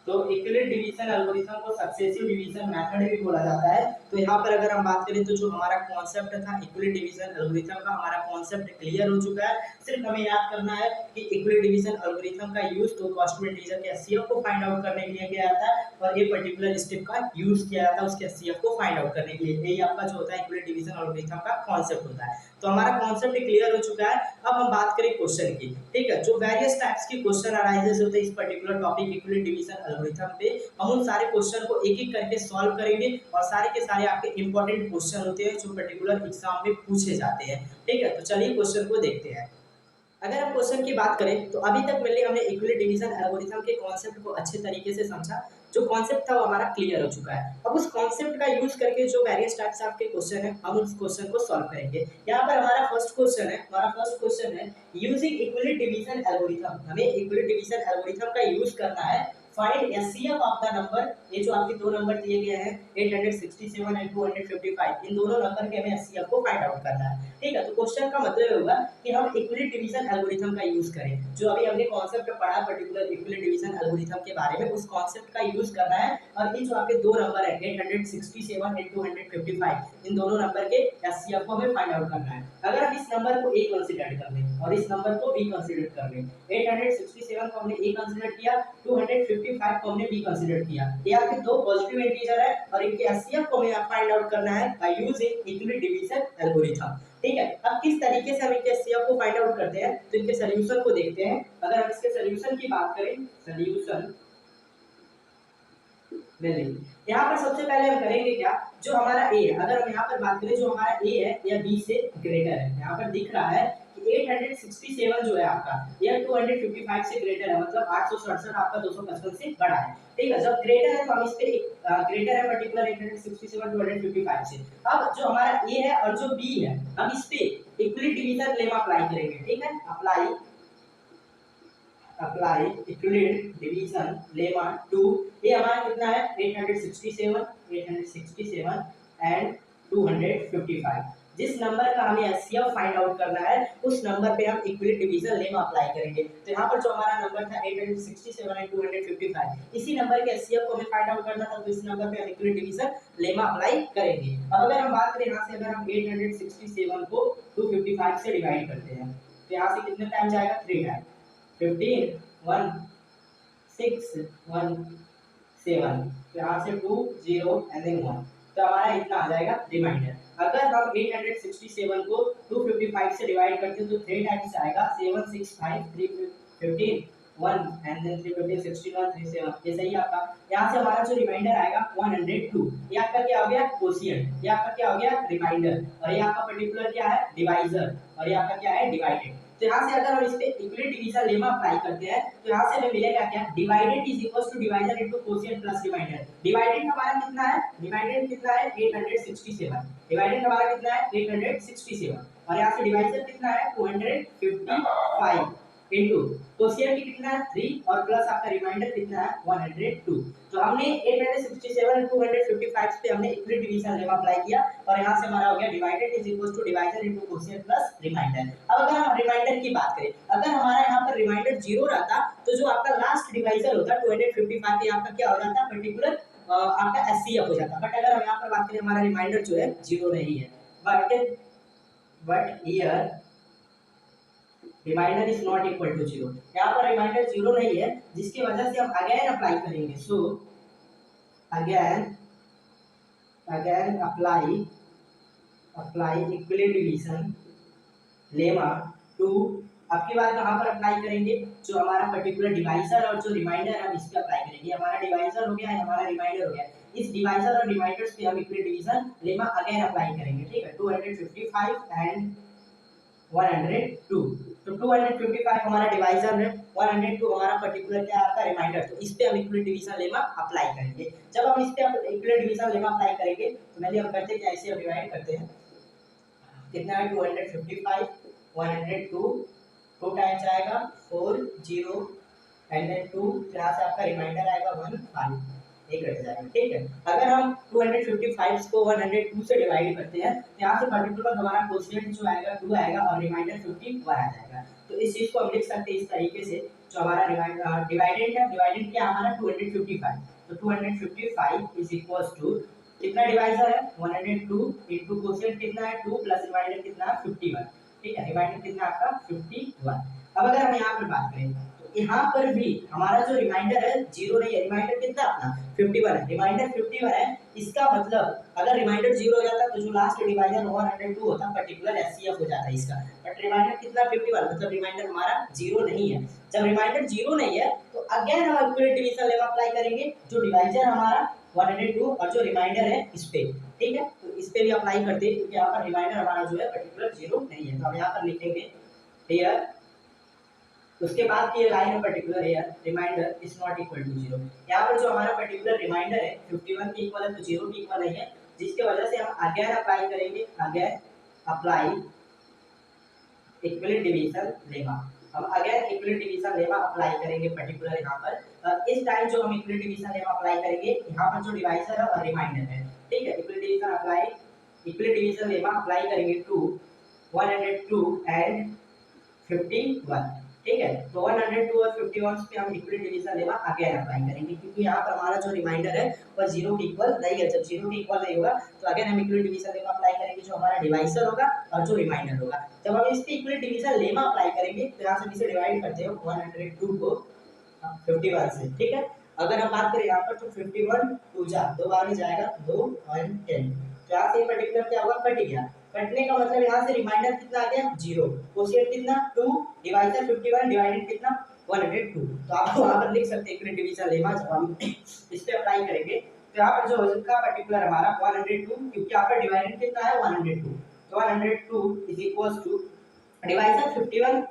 S1: तो इक्विलिब्रियम डिवीजन एल्गोरिथम को सक्सेसिव डिवीजन मेथड भी बोला जाता है। तो यहाँ पर अगर हम बात करें तो जो हमारा कॉन्सेप्ट था इक्वली डिवीजन एल्गोरिथम का, हमारा कॉन्सेप्ट क्लियर हो चुका है। सिर्फ हमें याद करना है कि इक्वली डिवीजन एल्गोरिथम का यूज तो कॉस्ट इंटीजर के एचसीएफ को फाइंड आउट करने के लिए किया जाता है और ये पर्टिकुलर स्टेप का यूज किया जाता है उसके एचसीएफ को फाइंड आउट करने के लिए। यही आपका जो होता है इक्वली डिवीजन एल्गोरिथम का कॉन्सेप्ट होता है। तो हमारा कॉन्सेप्ट क्लियर हो चुका है। अब हम बात करें क्वेश्चन की, ठीक है। जो वेरियस टाइप्स के क्वेश्चन अराइजेस होते हैं इस particular topic equally division algorithm पे, हम उन सारे क्वेश्चन को एक एक करके सॉल्व करेंगे और सारे के सारे आपके इंपॉर्टेंट क्वेश्चन होते हैं जो पर्टिकुलर एग्जाम में पूछे जाते हैं, ठीक है। तो चलिए क्वेश्चन को देखते हैं। अगर हम क्वेश्चन की बात करें तो अभी तक मिले हमने इक्वली डिवीजन एल्गोरिथम के कॉन्सेप्ट को अच्छे तरीके से समझा। जो कॉन्सेप्ट था वो हमारा क्लियर हो चुका है। अब उस कॉन्सेप्ट का यूज करके जो वेरियस टाइप्स आपके क्वेश्चन है हम उस क्वेश्चन को सॉल्व करेंगे। यहाँ पर हमारा फर्स्ट क्वेश्चन है यूजिंग इक्वली डिवीजन एल्गोरिथम। हमें इक्वली डिवीजन एल्गोरिथम का यूज करना है find HCF of the number. ये जो आपके दो नंबर दिए गए हैं 867 एंड 255, इन दोनों नंबर के हमें एचसीएफ को फाइंड आउट करना है, ठीक है। तो क्वेश्चन का मतलब होगा कि हम इक्वली डिवीजन एल्गोरिथम का यूज करें। जो अभी हमने कॉन्सेप्ट पढ़ा पर्टिकुलर इक्वली डिवीजन एल्गोरिथम के बारे में, उस कॉन्सेप्ट का यूज करना है और ये जो आपके दो नंबर है 867 एंड 255, इन दोनों नंबर के एचसीएफ को हमें फाइंड आउट करना है। अगर हम इस नंबर को ए कंसीडर कर लें और इस नंबर को बी कंसीडर कर लें, 867 को हमने ए कंसीडर किया, 255 को हमने बी कंसीडर किया। ये आपके दो पॉजिटिव इंटीजर है और इनके एचसीएफ को हमें फाइंड आउट करना है by using equally division algorithm, ठीक है। अब किस तरीके से हम इनके एचसीएफ को फाइंड आउट करते हैं तो इनके सॉल्यूशन को देखते हैं। अगर हम इसके सॉल्यूशन की बात करें, सॉल्यूशन यहाँ पर सबसे पहले हम करेंगे क्या, जो हमारा ए है, अगर हम यहाँ पर बात करें जो हमारा ए है या बी से ग्रेटर है, यहाँ पर दिख रहा है कि 867 जो है आपका यह 255 से ग्रेटर है, मतलब 867 आपका 255 से बड़ा है, ठीक है। जब ग्रेटर है तो हम इस पे ग्रेटर है पर्टिकुलर 867 255 से। अब जो हमारा ए है और जो बी है हम इस पे इक्वली डिवीजन लेमा अप्लाई करेंगे, ठीक है। Apply equally division lemma to, ये हमारा कितना है 867 एंड 255। जिस नंबर का हमें एचसीएफ फाइंड आउट करना है उस नंबर पे हम इक्वली डिवीजन लेमा अप्लाई करेंगे। तो यहाँ पर जो हमारा नंबर था 867 एंड 255, इसी नंबर के एचसीएफ को हमें फाइंड आउट करना था, तो इस नंबर पे हम इक्वली डिवीजन लेमा अप्लाई करेंगे। अब अगर हम बात करें यहाँ से, अगर हम 867 को 255 से डिवाइड करते हैं तो यहाँ से कितने टाइम जाएगा 3 टाइम, 15 1 6 1 7, यहाँ से 2 0 एंड देन 1, तो हमारा इतना आ जाएगा रिमाइंडर। अगर हम 867 को 255 से डिवाइड करते हैं तो 3 टाइम्स आएगा 7 6 5 3 15 1 एंड देन 3 15 61 37, ये सही आपका। यहाँ से हमारा जो रिमाइंडर आएगा 102, ये आपका क्या हो गया कोशिएंट, ये आपका क्या हो गया रिमाइंडर, और ये आपका पर्टिकुलर क्या है डिवाइजर, और ये आपका क्या है डिवाइडेड। तो यहाँ से अगर हम इस पे इक्वली डिवीजन लेमा अप्लाई करते हैं तो यहाँ से हमें मिलेगा क्या, divided is equal to divisor into quotient plus remainder. Divided हमारा कितना है, डिवाइडेड कितना है 867, डिवाइडेड हमारा कितना है 867, और यहाँ से डिवाइजर कितना है 255 इनटू कोशिएंट कितना है 3 और प्लस आपका रिमाइंडर कितना है 102। तो हमने 867 और 255 पे हमने इक्वली डिवीजन लेमा अप्लाई किया और यहाँ से हमारा हो गया divided is equal to divisor into quotient plus remainder. अब अगर हम रिमाइंडर की बात करें, अगर हमारा यहाँ पर रिमाइंडर 0 रहता तो जो आपका लास्ट डिवाइजर होता 255 पे आपका क्या हो जाता पर्टिकुलर आपका एचसीएफ हो जाता। बट अगर हम यहाँ पर बात करें हमारा रिमाइंडर जो है 0 नहीं है, but here remainder is not equal to 0, यहाँ पर रिमाइंडर 0 नहीं है, जिसकी वजह से हम अगेन अप्लाई करेंगे। So again apply equally division lemma to, अब की बार कहाँ पर अप्लाई करेंगे, जो हमारा पर्टिकुलर डिवाइजर और जो रिमाइंडर है हम इस पे अप्लाई करेंगे। हमारा डिवाइजर हो गया है, हमारा रिमाइंडर हो गया, इस डिवाइजर और रिमाइंडर्स पे हम equally division lemma again apply करेंगे, ठीक है। 255 एंड 102, तो 255 हमारा डिवाइजर है, 102 हमारा पर्टिकुलर क्या आपका रिमाइंडर, तो इस पे हम इक्वली डिवीजन लेमा अप्लाई करेंगे। जब हम इस पे इक्वली डिवीजन लेमा अप्लाई करेंगे तो मैंने हम करते क्या, ऐसे डिवाइड करते हैं, कितना है 255 102, 2 टाइम्स आएगा 4 0 एंड देन 2, यहाँ से आपका रिमाइंडर आएगा 1 5, एक रह जाएगा, ठीक है। अगर हम 255 को 102 से डिवाइड करते हैं तो यहाँ से पर्टिकुलर हमारा कोशिएंट जो आएगा 2 आएगा और रिमाइंडर 51 आ जाएगा। तो इस चीज को हम लिख सकते हैं इस तरीके से, जो हमारा डिवाइडेड है, डिवाइडेड क्या हमारा 255, तो 255 इज इक्वल टू कितना डिवाइजर है 102 इंटू क्वोशिएंट कितना है 2 प्लस रिमाइंडर कितना है 51। ठीक है, रिमाइंडर कितना आपका 51। अब अगर हम यहाँ पर बात करें तो यहाँ पर भी हमारा जो रिमाइंडर है जीरो नहीं है, रिमाइंडर कितना अपना 51 है, रिमाइंडर 51 है। इसका मतलब अगर रिमाइंडर जीरो हो जाता तो जो लास्ट डिवाइजर 102 होता पर्टिकुलर एचसीएफ हो जाता इसका, बट रिमाइंडर कितना 51 मतलब रिमाइंडर हमारा जीरो नहीं है। जब रिमाइंडर जीरो नहीं है तो अगेन हम इक्विवेलेंट डिवीजन लेमा अप्लाई करेंगे, जो डिवाइजर हमारा 102 और जो रिमाइंडर है इस पे, ठीक है, तो इस पे भी अप्लाई करते हैं क्योंकि यहाँ पर रिमाइंडर हमारा जो है पर्टिकुलर जीरो नहीं है, तो हम यहाँ पर लिखेंगे हियर, उसके बाद की लाइन है particular here remainder is not equal to zero. यहाँ पर जो हमारा पर्टिकुलर रिमाइंडर है 51 के इक्वल है तो जीरो के इक्वल नहीं है, जिसके वजह से हम अगेन अप्लाई करेंगे, again apply equivalent division lemma. हम again equivalent division lemma apply करेंगे पर्टिकुलर यहाँ पर। इस टाइम जो हम इक्विवेलेंट डिवीजन लेमा अप्लाई करेंगे यहाँ पर जो डिवाइजर है और रिमाइंडर है, ठीक है, equivalent division apply, equivalent division lemma apply करेंगे टू 102 एंड 51, ठीक है, तो 102 और 51 पे हम equivalent division lemma again apply करेंगे क्योंकि यहाँ पर हमारा जो रिमाइंडर है वो जीरो के इक्वल नहीं है। जब जीरो के इक्वल नहीं होगा तो अगेन हम इक्विवेलेंट डिवीजन लेमा अप्लाई करेंगे, जो हमारा डिवाइजर होगा और जो रिमाइंडर होगा। जब हम इस पे इक्विवेलेंट डिवीजन लेमा अप्लाई करेंगे तो यहाँ से इसे डिवाइड करते हो 102 को 51 से, ठीक है। अगर हम बात करें यहाँ पर तो 51 2 जा 2 बार में जाएगा 2 और 10, तो यहाँ से पर्टिकुलर क्या होगा कट गया, कटने का मतलब यहाँ से रिमाइंडर कितना आ गया जीरो, क्वोशिएंट कितना 2, डिवाइजर 51 डिवाइडेड कितना 102। तो आप वहां पर लिख सकते हैं इक्विवेलेंट डिवीजन लेमा। जब हम इस पे अप्लाई करेंगे तो यहाँ पर जो इसका पर्टिकुलर हमारा 102 क्योंकि यहाँ पर डिवाइडेड कितना है 102, तो 102 is equals to divisor 51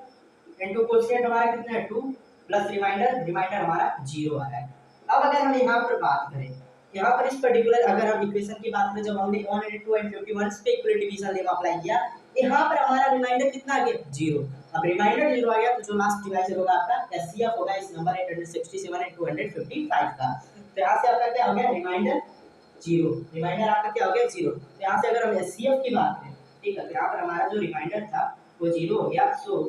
S1: into quotient हमारा कितना है 2 प्लस रिमाइंडर, रिमाइंडर हमारा जीरो आ रहा है। अब अगर हम यहाँ पर बात करें, यहाँ पर इस पर्टिकुलर अगर हम इक्वेशन की बात करें, जब हमने 102 एंड 51 पे इक्विवेलेंट डिवीजन लेमा अप्लाई किया, यहाँ पर हमारा रिमाइंडर कितना आ गया जीरो। अब रिमाइंडर जीरो आ गया तो जो लास्ट डिवाइजर होगा आपका एचसीएफ होगा इस नंबर 867 एंड 255 का, तो यहाँ से आपका क्या हो गया रिमाइंडर जीरो, रिमाइंडर आपका क्या हो गया जीरो। तो यहाँ से अगर हम एचसीएफ की बात करें, ठीक है, तो यहाँ पर हमारा जो रिमाइंडर था वो जीरो हो गया। सो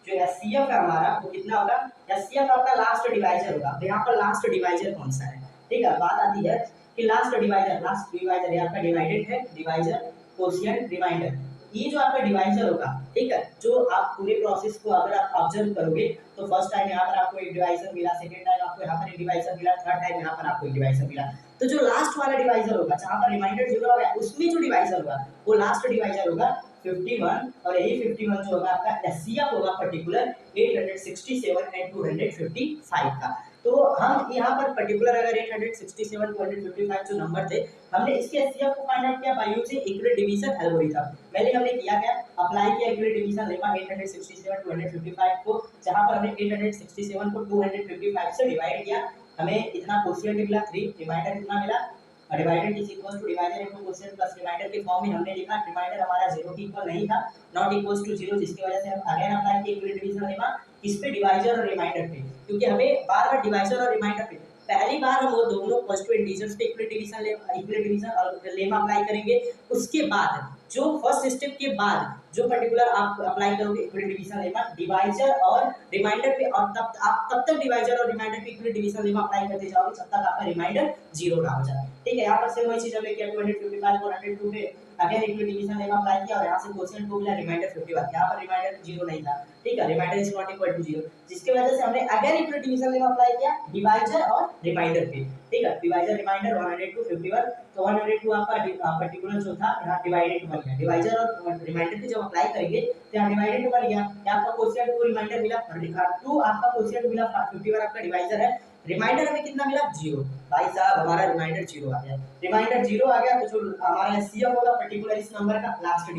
S1: जो एचसीएफ है हमारा वो कितना होगा, एचसीएफ आपका लास्ट डिवाइजर होगा। तो यहाँ पर लास्ट डिवाइजर कौन सा है, ठीक है, बात आती है कि लास्ट डिवाइजर ये आपका डिवाइडेड है, डिवाइजर क्वोशिएंट रिमाइंडर, ये जो आपका डिवाइजर होगा, ठीक है, जो आप पूरे प्रोसेस को अगर आप ऑब्जर्व करोगे तो फर्स्ट टाइम यहाँ पर आपको एक डिवाइजर मिला, सेकंड टाइम आपको यहाँ पर एक डिवाइजर मिला, थर्ड टाइम यहाँ पर आपको एक डिवाइजर मिला, तो जो लास्ट वाला डिवाइजर होगा जहाँ पर रिमाइंडर जीरो होगा उसमें जो डिवाइजर होगा वो लास्ट डिवाइजर होगा 51, और यही 51 जो होगा आपका एचसीएफ होगा पर्टिकुलर 867 एंड 255 का। तो हम यहाँ पर पर्टिकुलर अगर 867 255 जो नंबर थे हमने इसके एचसीएफ को फाइंड आउट किया by using equivalent division algorithm. पहले हमने किया क्या, अप्लाई किया इक्विवेलेंट डिवीजन लेमा 867 255 को, जहां पर हमने 867 को 255 से डिवाइड किया, हमें इतना क्वोशिएंट मिला 3, रिमाइंडर कितना मिला, divided is equals to divisor into quotient plus remainder के फॉर्म में हमने लिखा, रिमाइंडर हमारा जीरो के इक्वल नहीं था, नॉट इक्वल्स टू जीरो, जिसकी वजह से हम अगेन अप्लाई किए इक्विवेलेंट डिवीजन लेमा इस पे डिवाइजर और रिमाइंडर पे, क्योंकि हमें बार-बार डिवाइजर और रिमाइंडर पे पहली बार हम वो दोनों पॉजिटिव इंटीजर्स पे इक्विवेलेंट डिवीजन और लेमा अप्लाई करेंगे, उसके बाद जो फर्स्ट स्टेप के बाद जो पर्टिकुलर आप अप्लाई करोगे इक्विवेलेंट डिवीजन लेमा डिवाइजर और रिमाइंडर पे, और तब तक डिवाइजर और रिमाइंडर पे इक्विवेलेंट डिवीजन लेमा अप्लाई करते जाओगे जब तक आपका रिमाइंडर जीरो ना हो जाए, ठीक है। यहाँ पर सेम वही चीज हमें किया 255 और 102 पे again equivalent division lemma apply किया और यहाँ से क्वोशिएंट 2 मिला, रिमाइंडर 51, यहाँ पर रिमाइंडर जीरो नहीं था, ठीक है, remainder is not equal to zero, जिसकी वजह से हमने अगेन इक्विवेलेंट डिवीजन लेमा अप्लाई किया डिवाइजर और रिमाइंडर पे, ठीक है, डिवाइजर रिमाइंडर 102 51, तो 102 आपका पर्टिकुलर जो था यहाँ डिवाइडेड बन गया, डिवाइजर और रिमाइंडर पे जब अप्लाई करेंगे तो यहाँ डिवाइडेड बन गया, यहाँ आपका क्वोशिएंट 2 रिमाइंडर मिला और लिखा 2 आपका क्वोशिएंट मिला, 51 आपका डिवाइजर है, रिमाइंडर हमें कितना मिला जीरो। भाई साहब हमारा रिमाइंडर जीरो आ गया, रिमाइंडर जीरो आ गया तो जो हमारा एचसीएफ होगा पर्टिकुलर इस नंबर का लास्ट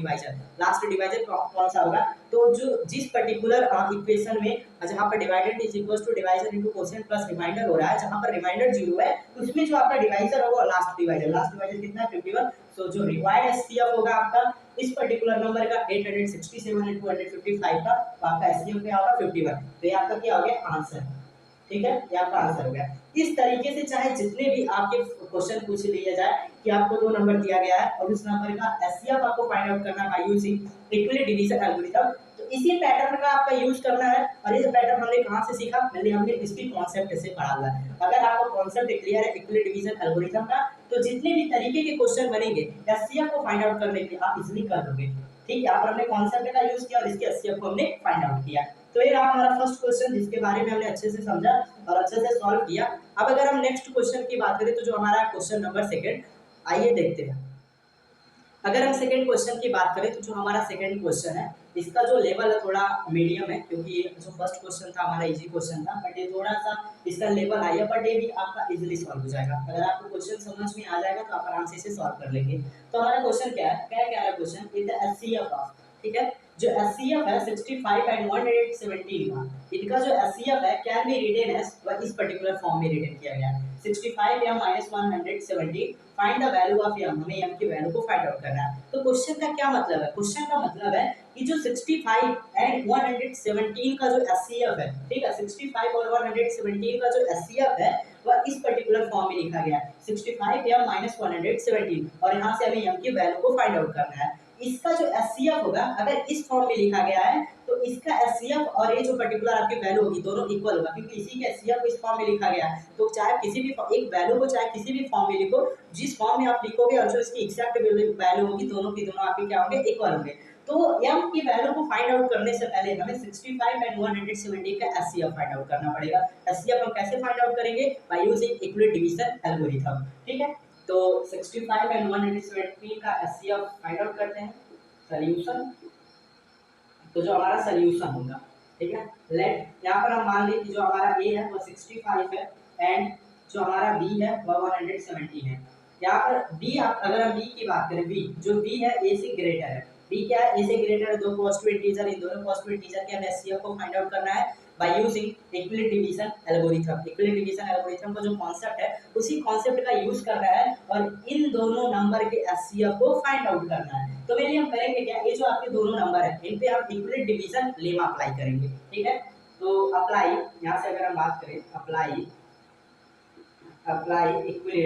S1: डिवाइजर कौन सा होगा, तो जो जिस पर्टिकुलर इक्वेशन में जहां पर divided is equals to divisor into quotient plus remainder हो रहा है, जहां पर रिमाइंडर जीरो है उसमें जो आपका डिवाइजर होगा लास्ट डिवाइजर कितना है 51, सो जो रिक्वायर्ड एचसीएफ होगा आपका इस पर्टिकुलर नंबर का 867 एंड 255 का, तो आपका एचसीएफ क्या होगा 51, तो ये आपका क्या हो गया आंसर, ठीक है, ये आपका आंसर हो गया। इस तरीके से चाहे जितने भी आपके क्वेश्चन पूछ लिया जाए कि आपको 2 नंबर दिया गया है और उस नंबर का एचसीएफ आपको फाइंड आउट करना है यूजिंग इक्वल डिवीजन एल्गोरिथम, तो इसी पैटर्न का आपका यूज करना है। और ये पैटर्न हमने कहाँ से सीखा, पहले हमने इसकी कॉन्सेप्ट से पढ़ा हुआ है। अगर आपको कॉन्सेप्ट क्लियर है इक्वल डिवीजन एल्गोरिथम का, तो जितने भी तरीके के क्वेश्चन बनेंगे एचसीएफ को फाइंड आउट करने के लिए आप इजीली कर दोगे। ठीक है, यहाँ पर हमने कॉन्सेप्ट का यूज किया और इसके एचसीएफ को हमने फाइंड आउट किया। तो ये रहा हमारा फर्स्ट क्वेश्चन जिसके बारे में हमने अच्छे से समझा और अच्छे से सॉल्व किया। अब अगर हम नेक्स्ट क्वेश्चन की बात करें तो जो हमारा क्वेश्चन नंबर सेकंड, आइए देखते हैं। अगर हम सेकंड क्वेश्चन की बात करें तो जो हमारा सेकंड क्वेश्चन है इसका जो लेवल है थोड़ा मीडियम है, क्योंकि जो फर्स्ट क्वेश्चन था हमारा इजी क्वेश्चन था, बट ये थोड़ा सा इसका लेवल हाई है, बट ये भी आपका इजीली सॉल्व हो जाएगा। अगर आपको क्वेश्चन समझ में आ जाएगा तो आप आराम से इसे सॉल्व कर लेंगे। तो हमारा क्वेश्चन क्या है, क्या है question, is the HCF of, ठीक है, जो एचसीएफ है 65 एंड 117 का, इनका जो एचसीएफ है कैन बी रिटेन एज, इस पर्टिकुलर फॉर्म में रिटेन किया गया है 65 m - 117, find the value of m, हमें m की वैल्यू को फाइंड आउट करना है। तो क्वेश्चन का क्या मतलब है, क्वेश्चन का मतलब है कि जो 65 एंड 117 का जो एचसीएफ है, ठीक है, 65 और 117 का जो एचसीएफ है वह इस पर्टिकुलर फॉर्म में लिखा गया है 65 m - 117, और यहाँ से हमें m की वैल्यू को फाइंड आउट करना है। इसका जो एचसीएफ होगा अगर इस फॉर्म में लिखा गया है तो इसका एचसीएफ और ये जो पर्टिकुलर आपकी वैल्यू होगी दोनों इक्वल होगा, क्योंकि इसी के एचसीएफ को इस फॉर्म में लिखा गया है। तो चाहे किसी भी एक वैल्यू को चाहे किसी भी फॉर्म में लिखो, जिस फॉर्म में आप लिखोगे और जो इसकी एग्जैक्ट वैल्यू होगी दोनों की दोनों आपके क्या होंगे, इक्वल होंगे। तो m की वैल्यू को फाइंड आउट करने से पहले हमें 65 एंड 117 का एचसीएफ फाइंड आउट करना पड़ेगा। एचसीएफ हम कैसे फाइंड आउट करेंगे, by using equal division algorithm, ठीक है। तो 65 एंड 117 का एचसीएफ फाइंड आउट करते हैं। सॉल्यूशन, तो जो हमारा सॉल्यूशन होगा, ठीक है, लेट यहाँ पर हम मान लें कि जो हमारा a है वो 65 है एंड जो हमारा b है वो 117 है। यहाँ पर b, आप अगर हम b की बात करें, b जो b है a से ग्रेटर है, b क्या है, a से ग्रेटर है, दो पॉजिटिव इंटीजर, इन दोनों पॉजिटिव इंटीजर के हमें एचसीएफ को फाइंड आउट करना है by using equal division algorithm. Equal division algorithm का जो कॉन्सेप्ट है उसी कॉन्सेप्ट का यूज करना है और इन दोनों नंबर के एचसीएफ को फाइंड आउट करना है। तो मेरे हम करेंगे क्या, ये जो आपके दोनों नंबर है इन पे हम इक्वल डिवीजन लेमा अप्लाई करेंगे, ठीक है। तो अप्लाई, यहाँ से अगर हम बात करें apply equal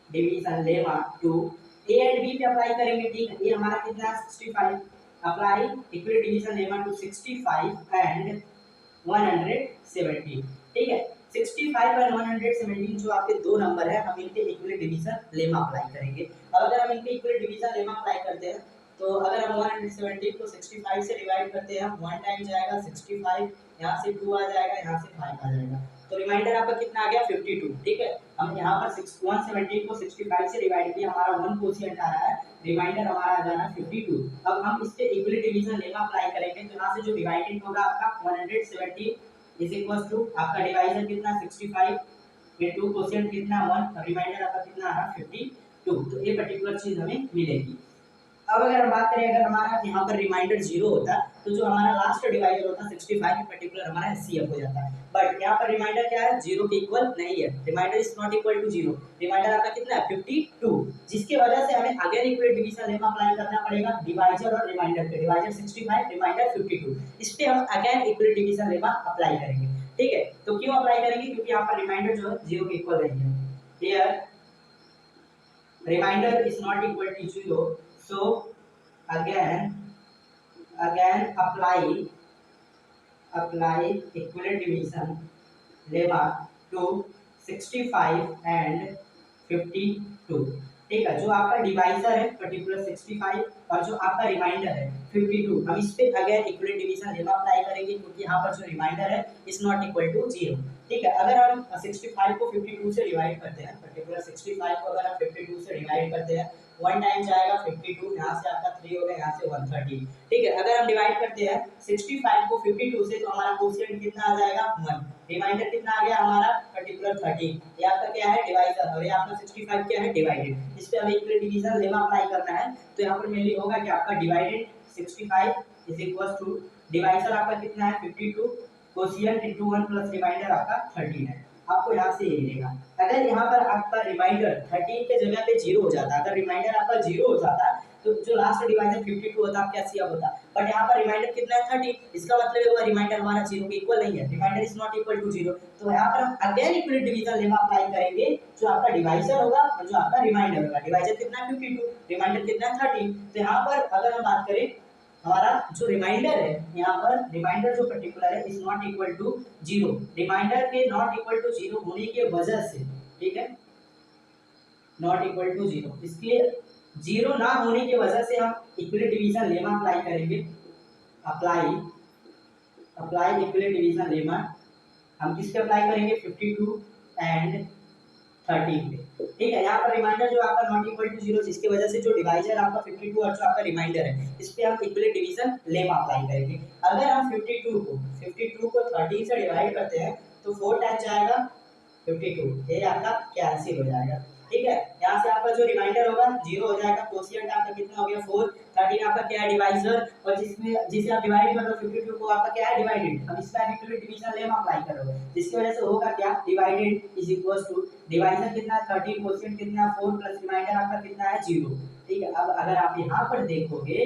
S1: division lemma to a and b पे अप्लाई करेंगे, ठीक है। ये हमारा कितना है 65, apply equal division lemma to 65 and 117, ठीक है। 65 और 117 जो आपके दो नंबर है हम इनके इक्वल डिवीजन लेमा अप्लाई करेंगे। अब अगर हम इनके इक्वल डिवीजन लेमा अप्लाई करते हैं तो अगर हम 117 को 65 से डिवाइड करते हैं, 1 टाइम जाएगा 65, यहाँ से 2 आ जाएगा, यहाँ से 5 आ जाएगा, तो रिमाइंडर आपका कितना आ गया 52, ठीक है। हम यहाँ पर 117 को 65 से डिवाइड किया, हमारा 1 कोशिएंट आ रहा है, रिमाइंडर हमारा आ जाना 52। अब हम इस पे इक्वल डिवीजन लेमा अप्लाई करेंगे तो यहाँ से जो डिवाइडेड होगा आपका 117 इज इक्वल टू आपका डिवाइजर कितना 65 ये 2 कोशिएंट कितना 1, रिमाइंडर आपका कितना आ रहा 52। तो ये पर्टिकुलर चीज हमें मिलेगी। अब अगर हम बात करें अगर हमारा यहाँ पर रिमाइंडर 0 होता तो जो हमारा लास्ट डिवाइजर होता 65 में पर्टिकुलर हमारा एचसीएफ हो जाता है, बट यहाँ पर रिमाइंडर क्या है 0 के इक्वल नहीं है, remainder is not equal to 0, remainder आपका कितना है 52, जिसकी वजह से हमें again equal division lemma apply करना पड़ेगा डिवाइजर और रिमाइंडर पे, डिवाइजर 65 रिमाइंडर 52, इस पे हम again equal division lemma apply करेंगे, ठीक है। तो क्यों अप्लाई करेंगे, क्योंकि यहाँ पर रिमाइंडर जो है 0 के इक्वल नहीं है, here remainder is not equal to 0, so again apply equal division lemma to 65 and 52, ठीक है। जो आपका डिवाइजर है पर्टिकुलर 65 और जो आपका रिमाइंडर है 52, हम इस पे again equal division lemma apply करेंगे क्योंकि यहाँ पर जो रिमाइंडर है इज नॉट इक्वल टू 0, ठीक है। अगर हम 65 को 52 से डिवाइड करते हैं, पर्टिकुलर 65 को अगर हम 52 से डिवाइड करते हैं, 1 टाइम जाएगा 52, यहाँ से आपका 3 हो गया, यहाँ से 130, ठीक है। अगर हम डिवाइड करते हैं 65 को 52 से तो हमारा कोशिएंट कितना आ जाएगा 1, रिमाइंडर कितना आ गया हमारा पर्टिकुलर 30, ये आपका क्या है डिवाइजर और ये आपका 65 क्या है डिवाइडेड, इस पे हमें इक्वल डिवीजन लेमा अप्लाई करना है। तो यहाँ पर मेनली होगा कि आपका divided 65 is equal to divisor आपका कितना है 52, कोशिएंट इनटू 1 प्लस रिमाइंडर आपका 13 है, आपको यहाँ से ये मिलेगा। अगर यहाँ पर आपका रिमाइंडर 13 के जगह पे 0 हो जाता, अगर रिमाइंडर आपका 0 हो जाता तो जो लास्ट डिवाइजर 52 होता आपका एचसीएफ होता, बट यहाँ पर रिमाइंडर कितना है 30, इसका मतलब हुआ रिमाइंडर हमारा 0 के इक्वल नहीं है, remainder is not equal to 0। तो यहाँ पर हम again equivalent division lemma apply करेंगे, जो आपका डिवाइजर होगा और जो आपका रिमाइंडर होगा। डिवाइजर कितना है 52, रिमाइंडर कितना है 30। तो यहाँ पर अगर हम बात करें हमारा जो रिमाइंडर है, यहाँ पर रिमाइंडर जो पर्टिकुलर है is not equal to 0, remainder के नॉट इक्वल टू 0 होने की वजह से, ठीक है, नॉट इक्वल टू 0, इसके 0 ना होने की वजह से हम इक्विवेलेंट डिवीजन लेमा अप्लाई करेंगे। अप्लाई इक्विवेलेंट डिवीजन लेमा हम किस पे अप्लाई करेंगे 52 एंड 13 पे, ठीक है। यहाँ पर रिमाइंडर जो आपका नॉट इक्वल टू 0, जिसकी वजह से जो डिवाइजर आपका 52 और जो आपका रिमाइंडर है इस पे हम इक्विवेलेंट डिवीजन लेमा अप्लाई करेंगे। अगर हम 52 को 13 से डिवाइड करते हैं तो 4 टाइम जाएगा 52, ये आपका कैंसिल हो जाएगा, ठीक है। यहाँ से आपका जो रिमाइंडर होगा 0 हो जाएगा, कोशिएंट आपका कितना हो गया 4, 13 आपका क्या है डिवाइजर, और जिसे आप डिवाइड कर रहे हो 52 को आपका क्या है डिवाइडेड। अब इसका इक्विवेलेंट डिवीजन लेम अप्लाई करोगे, जिसकी वजह से होगा क्या divided is equals to divisor कितना है 13, कोशिएंट कितना है 4 प्लस रिमाइंडर आपका कितना है 0, ठीक है। अब अगर आप यहाँ पर देखोगे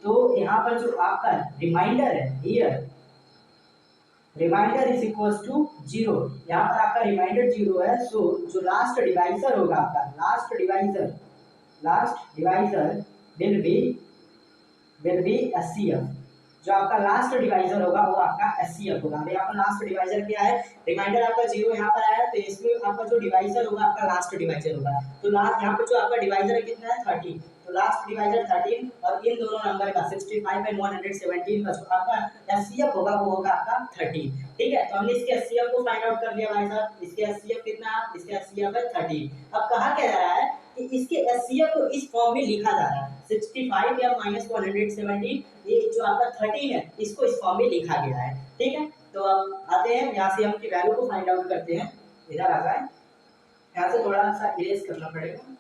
S1: तो यहाँ पर जो आपका रिमाइंडर है here remainder is equals to 0, यहाँ पर आपका रिमाइंडर 0 है, सो जो लास्ट डिवाइजर होगा आपका last divisor will be HCF. जो आपका लास्ट डिवाइजर होगा वो आपका एचसीएफ होगा। यहाँ पर लास्ट डिवाइजर क्या है, रिमाइंडर आपका 0 यहाँ पर आया, तो इसमें आपका जो डिवाइजर होगा आपका लास्ट डिवाइजर होगा। तो लास्ट यहाँ पर जो आपका डिवाइजर है कितना है 13, तो लास्ट डिवाइजर 13 और इन दोनों नंबर का 65 एंड 117 का जो आपका एचसीएफ होगा वो होगा आपका 13, ठीक है। तो हमने इसके एचसीएफ को फाइंड आउट कर लिया भाई साहब, इसके एचसीएफ कितना, इसके एचसीएफ है 13। अब कहा क्या जा रहा है कि इसके एचसीएफ को इस फॉर्म में लिखा जा रहा है 65 या माइनस 117, ये जो आपका 13 है इसको इस फॉर्म में लिखा गया है, ठीक है। तो अब आते हैं यहाँ से हम की वैल्यू को फाइंड आउट करते हैं। इधर आ जाए, यहाँ से थोड़ा सा इरेज करना पड़ेगा,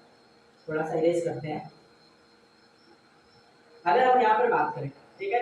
S1: थोड़ा सा इरेज करते हैं। अगर हम यहाँ पर बात करें, ठीक है,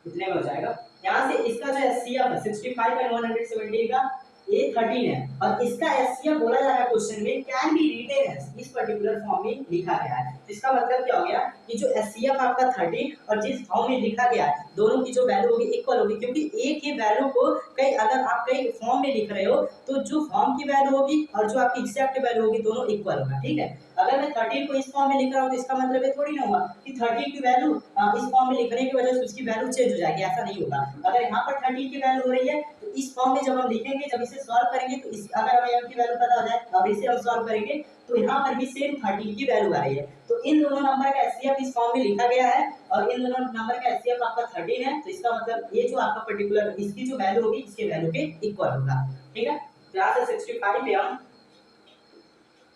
S1: इतने में हो जाएगा। यहाँ से इसका जो एचसीएफ है 65 एंड 117 का ये 13 है, और इसका एचसीएफ बोला जा रहा है क्वेश्चन में कैन बी रिटेन एज, इस पर्टिकुलर फॉर्म में लिखा गया है। तो इसका मतलब क्या हो गया कि जो एचसीएफ आपका 13 और जिस फॉर्म में लिखा गया है दोनों की जो वैल्यू होगी इक्वल होगी, क्योंकि एक ही वैल्यू को कई अगर आप कई फॉर्म में लिख रहे हो तो जो फॉर्म की वैल्यू होगी और जो आपकी एग्जैक्ट वैल्यू होगी दोनों इक्वल होगा, ठीक है। अगर मैं 13 को इस फॉर्म में लिख रहा हूँ तो इसका मतलब ये थोड़ी ना हुआ कि 13 की वैल्यू इस फॉर्म में लिखने की वजह से उसकी वैल्यू चेंज हो जाएगी, ऐसा नहीं होगा। अगर यहाँ पर 13 की वैल्यू हो रही है तो इस फॉर्म में जब हम लिखेंगे, जब इसे सॉल्व करेंगे तो इस अगर हमें m की वैल्यू पता हो जाए अब इसे हम सॉल्व करेंगे तो यहाँ पर भी सेम 13 की वैल्यू आ रही है। तो इन दोनों नंबर का एचसीएफ इस फॉर्म में लिखा गया है और इन दोनों नंबर का एचसीएफ आपका 13 है, तो इसका मतलब ये जो आपका पर्टिकुलर इसकी जो वैल्यू होगी इसके वैल्यू के इक्वल होगा, ठीक है। तो यहाँ से 65 पे हम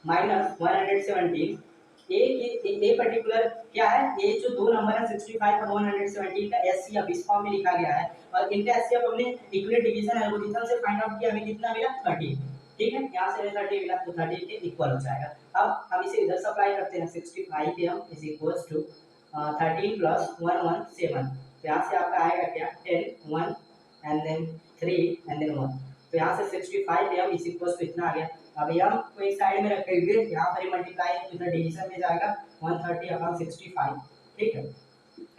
S1: माइनस 117 ए पर्टिकुलर क्या है, ये जो दो नंबर है 65 और 117 का एचसीएफ इस फॉर्म में लिखा गया है और इनका एचसीएफ हमने इक्विवेलेंट डिवीजन एल्गोरिथम से फाइंड आउट किया, हमें कितना मिला 13, ठीक है। यहाँ से 30 मिला तो 30 के इक्वल हो जाएगा। अब हम इसे इधर सप्लाई करते हैं 65 पे हम इज इक्वल्स टू 13 प्लस 117, तो यहाँ से आपका आएगा क्या 10 1 एंड देन 3 एंड देन 1, तो यहाँ से 65 पे हम इज इक्वल्स टू इतना आ गया। अब हम को एक साइड में रखेंगे, यहाँ पर मल्टीप्लाई इधर डिवीजन में जाएगा 130 अपॉन 65, ठीक है,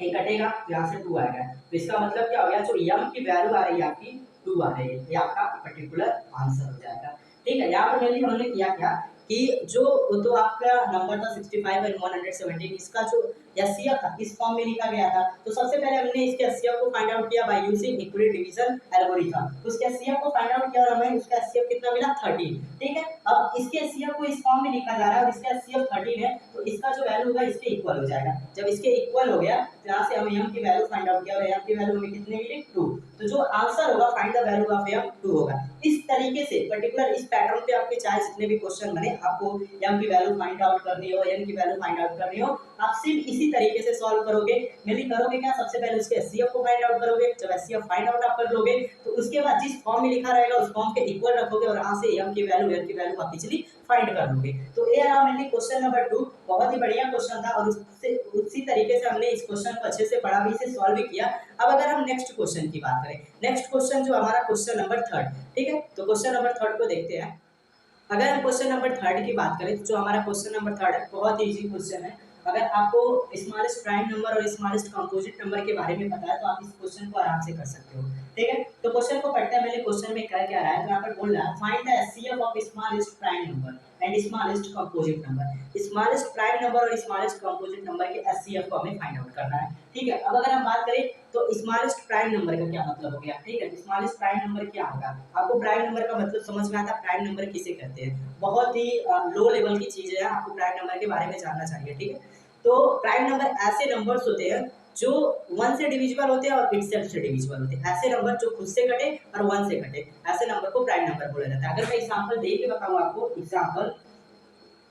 S1: ये कटेगा तो यहाँ से 2 आएगा। तो इसका मतलब क्या हो गया, जो m की वैल्यू आ रही है आपकी 2 आ रही है, ये आपका पर्टिकुलर आंसर हो जाएगा, ठीक है। यहाँ पर मेनली हमने किया क्या कि जो तो आपका नंबर था 65 और 117, इसका जो एचसीएफ था इस फॉर्म में लिखा गया था। तो सबसे पहले हमने इसके एचसीएफ को फाइंड आउट किया by using equivalent division algorithm. तो उसके एचसीएफ को फाइंड आउट किया और हमें उसका एचसीएफ कितना मिला 13, ठीक है। अब इसके एचसीएफ को इस फॉर्म में लिखा जा रहा है और इसका एचसीएफ 13 है, तो इसका जो वैल्यू होगा इसके इक्वल हो जाएगा। जब इसके इक्वल हो गया तो यहाँ से हम m की वैल्यू फाइंड आउट किया और m की वैल्यू हमें कितनी मिली 2, तो जो आंसर होगा find the value of m 2 होगा। इस तरीके से पर्टिकुलर इस पैटर्न पे आपके चाहे जितने भी क्वेश्चन बने, आपको m की वैल्यू फाइंड आउट करनी हो, n की वैल्यू फाइंड आउट करनी हो, आप सिर्फ इसी तरीके से सॉल्व करोगे। मेनली करोगे क्या, सबसे पहले उसके एचसीएफ को फाइंड आउट करोगे, जब एचसीएफ फाइंड आउट आप कर लोगे तो उसके बाद जिस फॉर्म में लिखा रहेगा उस फॉर्म के इक्वल रखोगे और यहाँ से m की वैल्यू n की वैल्यू आप इजीली फाइंड कर लोगे। तो ये रहा मेनली क्वेश्चन नंबर 2, बहुत ही बढ़िया क्वेश्चन था और उससे उसी तरीके से हमने इस क्वेश्चन को अच्छे से पढ़ा भी, इसे सॉल्व भी किया। अब अगर हम नेक्स्ट क्वेश्चन की बात करें, नेक्स्ट क्वेश्चन जो हमारा क्वेश्चन नंबर 3, ठीक है, तो क्वेश्चन नंबर 3 को देखते हैं। अगर हम क्वेश्चन नंबर 3 की बात करें तो जो हमारा क्वेश्चन नंबर 3 है बहुत ही इजी क्वेश्चन है, अगर आपको स्मॉलेस्ट प्राइम नंबर और स्मॉलेस्ट कंपोजिट नंबर के बारे में पता है तो आप इस क्वेश्चन को आराम से कर सकते हो। ठीक है, तो क्वेश्चन को पढ़ते हैं पहले। क्वेश्चन में क्या क्या रहा है, तो यहाँ पर बोल रहा है find the HCF of smallest prime number and smallest composite number. Smallest prime number और स्मॉलेस्ट कंपोजिट नंबर के एचसीएफ को हमें फाइंड आउट करना है। ठीक है, अब अगर हम बात करें तो स्मॉलेस्ट प्राइम नंबर का क्या मतलब हो गया। ठीक है, स्मॉलेस्ट प्राइम नंबर क्या होगा, आपको प्राइम नंबर का मतलब समझ में आता है। प्राइम नंबर किसे कहते हैं, बहुत ही लो लेवल की चीज है, आपको प्राइम नंबर के बारे में जानना चाहिए। ठीक है, तो प्राइम नंबर ऐसे नंबर्स होते हैं जो 1 से डिविजिबल होते हैं और इटसेल्फ से डिविजिबल होते हैं। ऐसे नंबर जो खुद से कटे और 1 से कटे, ऐसे नंबर को प्राइम नंबर बोला जाता है। अगर मैं एग्जांपल दे के बताऊं आपको, एग्जांपल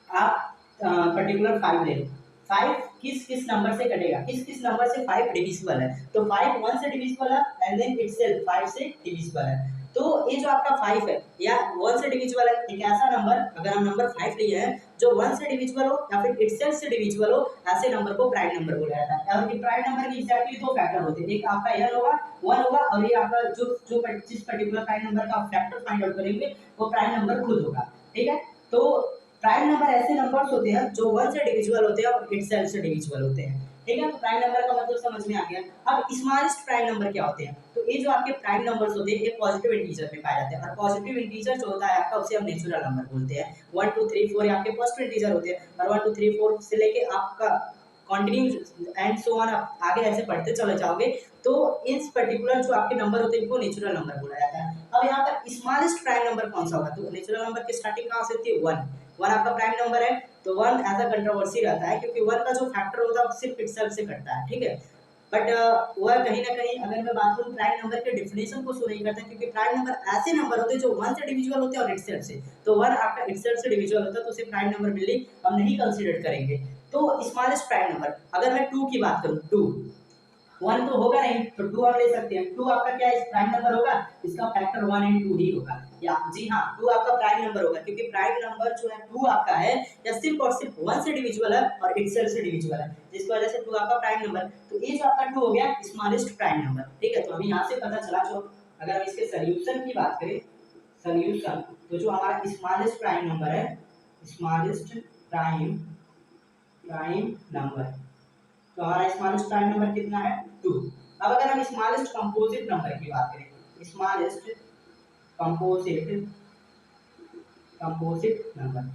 S1: आप पर्टिकुलर 5 ले लो। 5 किस किस नंबर से कटेगा, किस किस नंबर से 5 डिविजिबल है, तो 5 1 से डिविजिबल है एंड देन इटसेल्फ 5 से डिविजिबल है। तो ये जो आपका 5 है या 1 से डिविजिबल है, एक ऐसा नंबर, अगर हम नंबर 5 लिए हैं जो 1 से डिविजिबल हो या फिर इटसेल्फ से डिविजिबल हो, ऐसे नंबर को प्राइम नंबर बोला जाता है। और ये प्राइम नंबर के एग्जैक्टली दो फैक्टर होते हैं, एक आपका n होगा 1 होगा, और ये आपका जो जो जिस पर्टिकुलर प्राइम नंबर का फैक्टर फाइंड आउट करेंगे वो प्राइम नंबर खुद होगा। ठीक है, तो प्राइम नंबर ऐसे नंबर्स होते हैं जो 1 से डिविजिबल होते हैं और इटसेल्फ से डिविजिबल होते हैं। ठीक है, तो प्राइम नंबर का मतलब समझ में आ गया। अब स्मॉलेस्ट प्राइम नंबर क्या होते हैं, तो ये जो आपके प्राइम नंबर्स होते हैं ये पॉजिटिव इंटीजर में पाए जाते हैं, और पॉजिटिव इंटीजर जो होता है आपका उसे हम नेचुरल नंबर बोलते हैं। 1 2 3 4 ये आपके पॉजिटिव इंटीजर होते हैं, और 1 2 3 4 से लेके आपका कंटिन्यू एंड सो ऑन आप आगे ऐसे पढ़ते चले जाओगे, तो इस पर्टिकुलर जो आपके नंबर होते हैं इनको नेचुरल नंबर बोला जाता है। अब यहाँ पर स्मॉलेस्ट प्राइम नंबर कौन सा होगा, तो नेचुरल नंबर की स्टार्टिंग कहाँ से होती है, 1। 1 आपका प्राइम नंबर है, तो 1 ऐसा कंट्रोवर्सी रहता है क्योंकि 1 का जो फैक्टर होता है वो सिर्फ इटसेल्फ से कटता है। ठीक है, बट वह कहीं ना कहीं, अगर मैं बात करूं प्राइम नंबर के डेफिनेशन को शो नहीं करता, क्योंकि प्राइम नंबर ऐसे नंबर होते हैं जो 1 से डिविजिबल होते हैं और इटसेल्फ से, तो 1 आपका इटसेल्फ से डिविजिबल होता है तो उसे प्राइम नंबर मिलने हम नहीं कंसीडर करेंगे। तो स्मॉलेस्ट प्राइम नंबर, अगर मैं 2 की बात करूं, 2 1 तो होगा नहीं, तो 2 हम ले सकते हैं। 2 आपका क्या है, प्राइम नंबर होगा, इसका फैक्टर 1 एंड 2 ही होगा। या जी हाँ, 2 आपका प्राइम नंबर होगा क्योंकि प्राइम नंबर जो है 2 आपका है या सिर्फ और सिर्फ 1 से डिविजिबल है और इटसेल्फ से डिविजिबल है, जिसकी वजह से 2 आपका प्राइम नंबर। तो ये जो आपका 2 हो गया स्मॉलेस्ट प्राइम नंबर। ठीक है, तो हमें यहाँ से पता चला, जो अगर हम इसके सॉल्यूशन की बात करें, सॉल्यूशन, तो जो हमारा स्मॉलेस्ट प्राइम नंबर है, स्मॉलेस्ट प्राइम नंबर, तो हमारा स्मॉलेस्ट प्राइम नंबर कितना है, 2। अब अगर हम स्मॉलेस्ट कंपोजिट नंबर की बात करें, स्मॉलेस्ट कंपोजिट नंबर,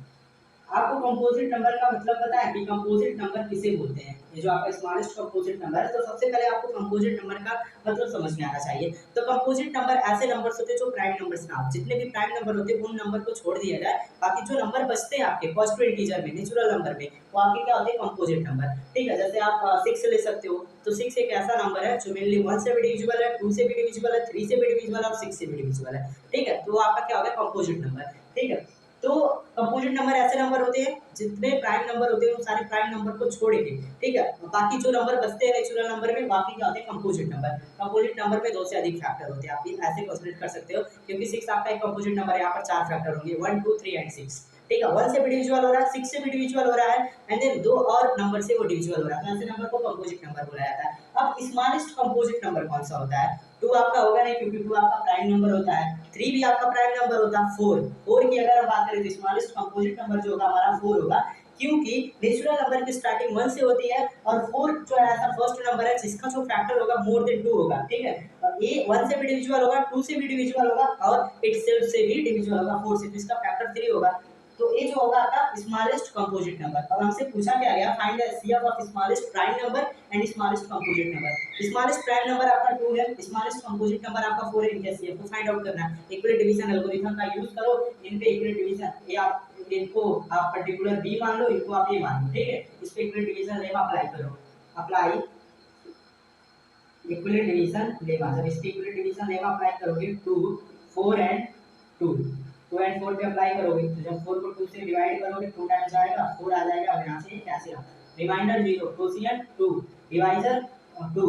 S1: आपको कंपोजिट नंबर का मतलब पता है कि कंपोजिट नंबर किसे बोलते हैं। ये जो आपका स्मॉलेस्ट कंपोजिट नंबर है, तो सबसे पहले आपको कंपोजिट नंबर का मतलब समझ में आना चाहिए। तो कंपोजिट नंबर ऐसे नंबर्स होते हैं जो प्राइम नंबर्स ना हो, जितने भी प्राइम नंबर होते हैं उन नंबर को छोड़ दिया जाए, बाकी जो नंबर बचते हैं आपके पॉजिटिव इंटीजर में, नेचुरल नंबर में, वो आपके क्या होते हैं, कंपोजिट नंबर। ठीक है, जैसे आप 6 ले सकते हो, तो 6 एक ऐसा नंबर है जो मेनली 1 से भी डिविजिबल है, 2 से भी डिविजिबल है, 3 से भी डिविजिबल है और 6 से भी डिविजिबल है। ठीक है, तो आपका क्या होगा, कंपोजिट नंबर। ठीक है, तो कंपोजिट नंबर ऐसे नंबर होते हैं जितने प्राइम नंबर होते हैं उन सारे प्राइम नंबर को छोड़ के, ठीक है, बाकी जो नंबर बचते हैं नेचुरल नंबर में, बाकी क्या होते हैं, कंपोजिट नंबर। कंपोजिट नंबर में 2 से अधिक फैक्टर होते हैं, आप ये ऐसे कंसीडर कर सकते हो, क्योंकि 6 आपका एक कंपोजिट नंबर है, यहाँ पर 4 फैक्टर होंगे, 1 2 3 एंड 6। ठीक है, 1 से भी डिविजिबल हो रहा है, 6 से भी डिविजिबल हो रहा है, एंड देन 2 और नंबर से वो डिविजिबल हो रहा है, तो ऐसे नंबर को कंपोजिट नंबर बोला जाता है। अब स्मॉलेस्ट कंपोजिट नंबर कौन सा होता है, 2 आपका होगा नहीं क्योंकि 2 आपका प्राइम नंबर होता है, 3 भी आपका प्राइम नंबर होता है, 4 की अगर हम बात करें तो स्मॉलेस्ट कंपोजिट नंबर जो होगा हमारा 4 होगा, क्योंकि नेचुरल नंबर की स्टार्टिंग 1 से होती है और 4 जो है ऐसा फर्स्ट नंबर है जिसका जो फैक्टर होगा मोर देन 2 होगा। ठीक है, ये 1 से भी डिविजिबल होगा, 2 से भी डिविजिबल होगा और इटसेल्फ से भी डिविजिबल होगा 4 से, तो इसका फैक्टर 3 होगा। तो ये जो होगा आपका स्मॉलेस्ट कंपोजिट नंबर। अब हमसे पूछा क्या गया, find the HCF of smallest prime number and smallest composite number. Smallest prime number आपका 2 है, स्मॉलेस्ट कंपोजिट नंबर आपका 4 है, इनके एचसीएफ को फाइंड आउट करना है। इक्विलेट डिवीजन एल्गोरिथम का यूज करो, इन पे इक्विलेट डिवीजन, ये आप इनको आप पर्टिकुलर बी मान लो, इनको आप ए मान लो। ठीक है, इस पे इक्विलेट डिवीजन लेमा अप्लाई करो, अप्लाई इक्विलेट डिवीजन लेमा। जब इसके इक्विलेट डिवीजन लेमा अप्लाई करोगे 2 4 एंड 2 2 एंड 4 पे अप्लाई करोगे, तो जब 4 को 2 से डिवाइड करोगे 2 टाइम्स आएगा, 4 आ जाएगा, और यहाँ से कैसे आ रिमाइंडर 0, कोशिएंट 2, डिवाइजर 2,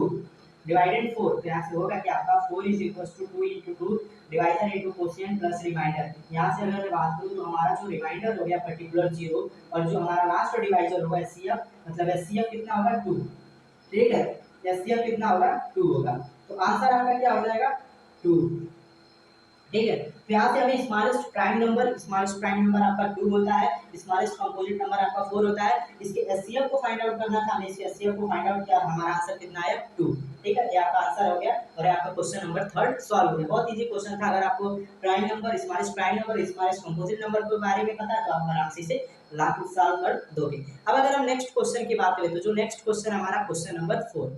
S1: डिवाइडेड 4, तो यहाँ से होगा कि आपका 4 is equal to 2 into 2, divisor into quotient plus remainder. यहाँ से अगर मैं बात करूँ तो हमारा जो रिमाइंडर हो गया पर्टिकुलर 0, और जो हमारा लास्ट डिवाइजर होगा एचसीएफ, मतलब एचसीएफ कितना होगा, 2। ठीक है, एचसीएफ कितना होगा, 2 होगा, तो आंसर आपका क्या हो जाएगा, 2। ठीक है। तो यहाँ से हमें स्मॉलेस्ट प्राइम नंबर आपका 2 होता है, स्मॉलेस्ट कंपोजिट नंबर आपका 4 होता है। इसके एचसीएफ को फाइंड आउट करना था, हमने इसके एचसीएफ को फाइंड आउट किया, हमारा आंसर कितना आया 2। ठीक है, ये आपका आंसर हो गया और ये आपका क्वेश्चन नंबर 3 सॉल्व हो गया। बहुत इजी क्वेश्चन था। अगर आपको prime number, smallest composite number के बारे में पता है तो आप आराम से इसे सॉल्व कर दोगे। अब अगर हम नेक्स्ट क्वेश्चन की बात करें तो जो नेक्स्ट क्वेश्चन हमारा क्वेश्चन नंबर 4,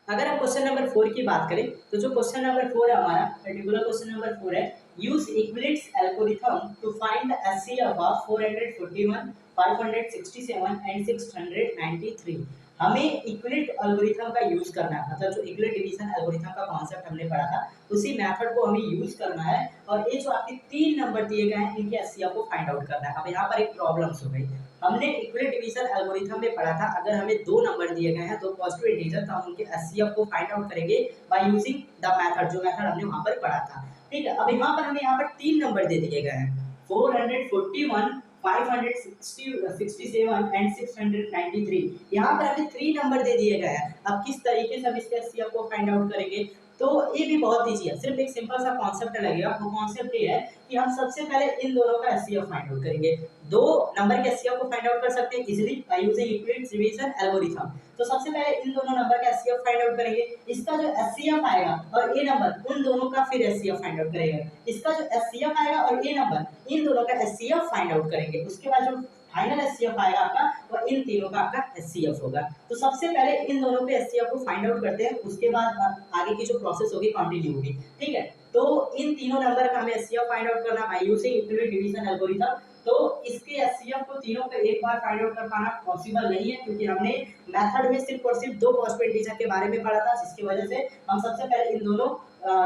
S1: अगर हम क्वेश्चन नंबर 4 की बात करें तो जो क्वेश्चन नंबर 4 है हमारा पर्टिकुलर क्वेश्चन नंबर 4 है, use Euclid's algorithm to find the HCF of 441, 567 and 693। हमें इक्विलिट एल्गोरिथम का यूज करना है, मतलब जो इक्विलिट डिवीजन एल्गोरिथम का कॉन्सेप्ट हमने पढ़ा था उसी मेथड को हमें यूज करना है। और ये जो आपके 3 नंबर दिए गए हैं इनके एचसीएफ को फाइंड आउट करना है। अब यहाँ पर एक प्रॉब्लम्स हो गई, हमने इक्विलिट डिवीजन एल्गोरिथम में पढ़ा था अगर हमें 2 नंबर दिए गए हैं, 2 पॉजिटिव इंटीजर, तो हम उनके एचसीएफ को फाइंड आउट करेंगे बाय यूजिंग द मेथड, जो मेथड हमने वहां पर पढ़ा था। ठीक है, अब यहाँ पर हमें यहाँ पर 3 नंबर दे दिए गए हैं, 441, 567 एंड 693। यहाँ पर हमें 3 नंबर दे दिए गए हैं। अब किस तरीके से हम इसके एचसीएफ को फाइंड आउट करेंगे, तो ये भी बहुत ईजी है, सिर्फ एक सिंपल सा कॉन्सेप्ट लगेगा। वो कॉन्सेप्ट ये है कि हम सबसे पहले इन दोनों का एचसीएफ फाइंड आउट करेंगे। 2 नंबर के एचसीएफ को फाइंड आउट कर सकते हैं easily by using Euclid division algorithm. तो सबसे पहले इन दोनों नंबर का एचसीएफ फाइंड आउट करेंगे, इसका जो एचसीएफ आएगा और ये नंबर उन दोनों का फिर एचसीएफ फाइंड आउट करेंगे, इसका जो एचसीएफ आएगा और ये नंबर इन दोनों का एचसीएफ फाइंड आउट करेंगे। उसके बाद जो फाइनल एचसीएफ आएगा आपका वो इन तीनों का आपका एचसीएफ होगा। तो सबसे पहले इन दोनों के एचसीएफ को फाइंड आउट करते हैं, उसके बाद आगे की जो प्रोसेस होगी कंटिन्यू होगी। ठीक है, तो इन तीनों नंबर का हमें एचसीएफ फाइंड आउट करना bye using Euclid division algorithm. तो इसके एचसीएफ को तीनों को एक बार फाइंड आउट कर पाना पॉसिबल नहीं है, क्योंकि हमने मेथड में सिर्फ और सिर्फ 2 पॉजिटिव इंटीजर के बारे में पढ़ा था, जिसकी वजह से हम सबसे पहले इन दोनों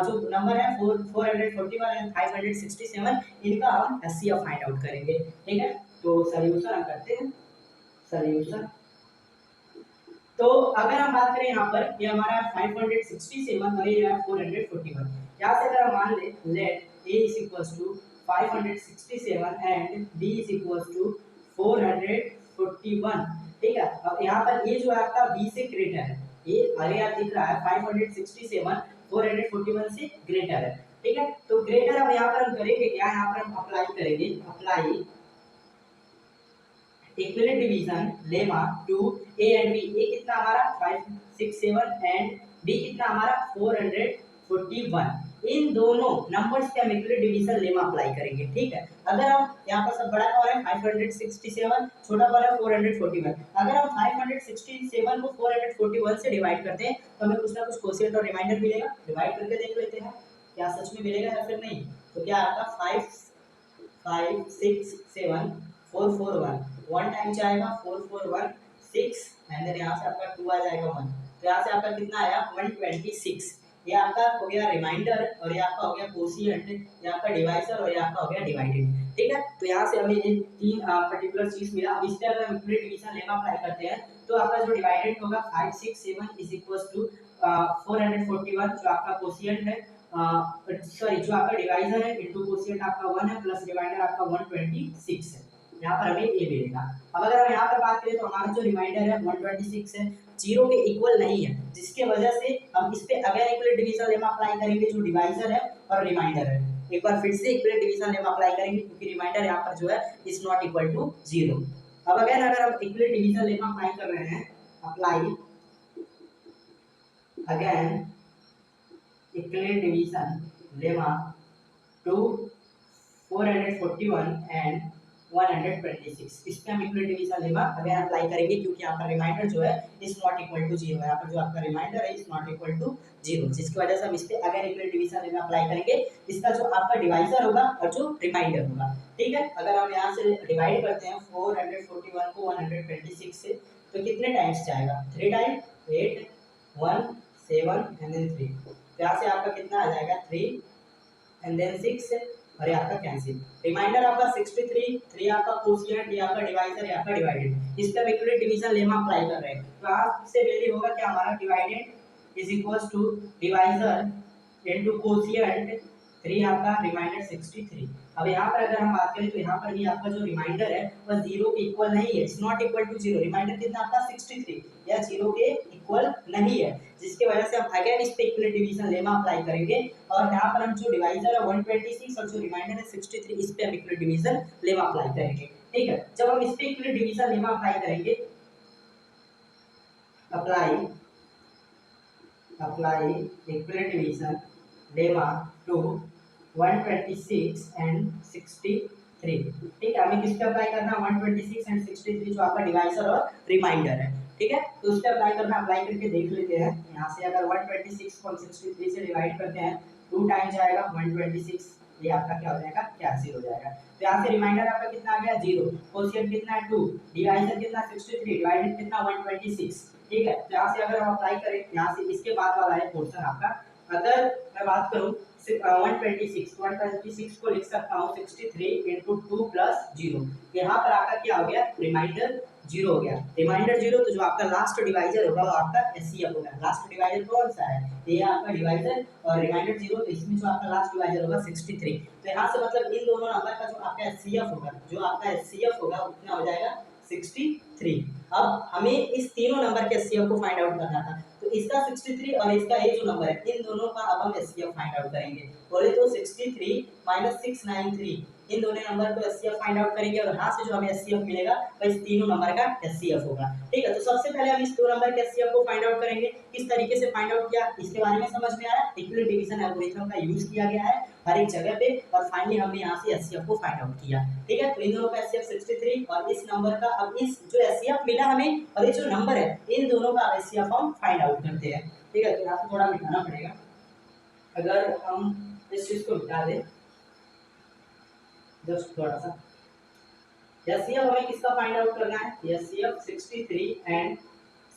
S1: जो नंबर है 441 एंड 567 इनका हम एचसीएफ फाइंड आउट करेंगे। ठीक है, तो सॉल्यूशन हम करते हैं। सॉल्यूशन, तो अगर हम बात करें यहाँ पर ये हमारा 567 और ये है 441, यहाँ से अगर हम मान ले let a is equals to 567 एंड b is equals to 441। ठीक है, अब यहाँ पर ये जो है आपका b से ग्रेटर है, ये अरे यार दिख रहा है 567 441 से ग्रेटर है। ठीक है, तो ग्रेटर अब यहाँ पर हम करेंगे क्या, यहाँ पर हम अप्लाई करेंगे, apply Euclid division lemma to a and b। a कितना हमारा 567 एंड b कितना हमारा 441। इन दोनों नंबर्स के हम इक्विलिट डिवीजन लेमा अप्लाई करेंगे। ठीक है, अगर हम यहाँ पर सब बड़ा कौन है 567, छोटा कौन है 441, अगर हम 567 को 441 से डिवाइड करते हैं तो हमें कुछ ना कुछ कोशिएंट और रिमाइंडर मिलेगा। डिवाइड करके देख लेते हैं क्या सच में मिलेगा या फिर नहीं। तो क्या आपका 567 441 1 टाइम जाएगा 441 6 एंड देन यहाँ से आपका 2 आ जाएगा 1, तो यहाँ से आपका कितना आया 126। ये आपका हो गया रिमाइंडर और ये आपका हो गया कोशिएंट, ये आपका डिवाइजर और ये आपका हो गया डिवाइडेड। ठीक है, तो यहाँ से हमें ये 3 पर्टिकुलर चीज मिला। अब इससे अगर हम इक्विलिट डिवीजन लेमा अप्लाई करते हैं तो आपका जो डिवाइडेड होगा 567 इज इक्वल्स टू 441, जो आपका कोशिएंट है सॉरी जो आपका डिवाइजर है इनटू कोशिएंट आपका 1 है प्लस डिवाइडर आपका 126 है। यहाँ पर हमें ये मिलेगा। अब अगर हम यहाँ पर बात करें तो हमारा जो रिमाइंडर है 126 है, 0 के इक्वल नहीं है, जिसके वजह से हम इस पे अगर इक्विलिट डिवीजन लेमा अप्लाई करेंगे जो डिवाइजर है और रिमाइंडर है। एक बार फिर से इक्विलिट डिवीजन लेमा अप्लाई करेंगे क्योंकि रिमाइंडर यहाँ पर जो है इज नॉट इक्वल टू 0। अब अगर हम इक्विलिट डिवीजन लेमा अप्लाई कर रहे हैं, apply again Euclid division lemma to 441 and 126, इस पे हम इक्विलिट डिवीजन लेमा अगर अप्लाई करेंगे क्योंकि यहाँ पर रिमाइंडर जो है इज नॉट इक्वल टू 0 है। यहाँ पर जो आपका रिमाइंडर है इज नॉट इक्वल टू 0, जिसकी वजह से हम इस पे अगर इक्विलिट डिवीजन लेमा अप्लाई करेंगे, इसका जो आपका डिवाइजर होगा और जो रिमाइंडर होगा। ठीक है, अगर हम यहाँ से डिवाइड करते हैं 441 को 126 से तो कितने टाइम्स जाएगा 3 टाइम 8 1 7 एंड देन 3, यहाँ से आपका कितना आ जाएगा 3 एंड देन 6 और ये आपका कैंसिल। रिमाइंडर आपका 63, 3 आपका कोशिएंट, ये आपका डिवाइजर, ये आपका डिवाइडेड। इस पे इक्विलिट डिवीजन लेमा अप्लाई कर रहे हैं तो आपसे वैल्यू होगा कि हमारा divided is equals to divisor into quotient 3 आपका रिमाइंडर 63। अब यहाँ पर अगर हम बात करें तो यहाँ पर भी आपका जो रिमाइंडर है वह 0 के इक्वल नहीं है, it's not equal to 0। Remainder कितना आपका 63 या 0 के इक्वल नहीं है, जिसकी वजह से हम अगेन इस पे इक्विलेट डिवीजन लेमा अप्लाई करेंगे और यहाँ पर हम जो डिवाइजर है 126 और जो रिमाइंडर है 63 इस पे हम इक्विलेट डिवीजन लेमा अप्लाई करेंगे। ठीक है, जब हम इस पे इक्विलेट डिवीजन लेमा अप्लाई करेंगे, apply Euclid division lemma to 126 and 63। ठीक है, हमें किस पे अप्लाई करना है 126 एंड 63 जो आपका डिवाइजर और रिमाइंडर है। ठीक है, तो उस पे अप्लाई करना, अप्लाई करके देख लेते हैं। यहाँ से अगर 126 को 63 से डिवाइड करते हैं 2 टाइम्स जाएगा 126, ये आपका क्या हो जाएगा, कैंसिल हो जाएगा। तो यहाँ से रिमाइंडर आपका कितना आ गया 0, कोशिएंट कितना है 2, डिवाइजर कितना 63, डिवाइडेड कितना 126। ठीक है, तो यहाँ से अगर हम अप्लाई करें, यहाँ से इसके बाद वाला है पोर्शन आपका, अगर मैं बात करूँ 126 को लिख सकता हूँ 63 इंटू 2 प्लस 0। यहाँ पर आपका क्या हो गया, रिमाइंडर 0 हो गया, रिमाइंडर 0। तो जो आपका लास्ट डिवाइजर होगा वो आपका एचसीएफ होगा। लास्ट डिवाइजर कौन सा है, ये आपका डिवाइजर और रिमाइंडर 0, तो इसमें जो आपका लास्ट डिवाइजर होगा 63। तो यहाँ से मतलब इन दोनों नंबर का जो आपका एचसीएफ होगा, जो आपका एचसीएफ होगा उतना हो जाएगा 63। अब हमें इस तीनों नंबर के एचसीएफ को फाइंड आउट करना था, तो इसका 63 और इसका ये जो नंबर है, इन दोनों का अब हम एचसीएफ फाइंड आउट करेंगे। बोले तो 63 माइनस 693, इन दोनों नंबर को एचसीएफ फाइंड आउट करेंगे और यहाँ से जो हमें एचसीएफ मिलेगा वो इस तीनों नंबर का एचसीएफ होगा। ठीक है, तो सबसे पहले हम इस दो नंबर के एचसीएफ को फाइंड आउट करेंगे। किस तरीके से फाइंड आउट किया इसके बारे में समझ में आया। इक्विलेट डिवीजन एल्गोरिथम का यूज किया गया है हर एक जगह पे और फाइनली हमने यहाँ से एचसीएफ को फाइंड आउट किया। ठीक है, तो इन दोनों का एचसीएफ 63 और इस नंबर का, अब इस जो एचसीएफ मिला हमें और ये जो नंबर है, इन दोनों का एचसीएफ हम फाइंड आउट करते हैं। ठीक है, तो यहाँ से थोड़ा मिटाना पड़ेगा। अगर हम इस चीज को मिटा दें जस्ट थोड़ा सा, एचसीएफ हमें किसका फाइंड आउट करना है, एचसीएफ 63 एंड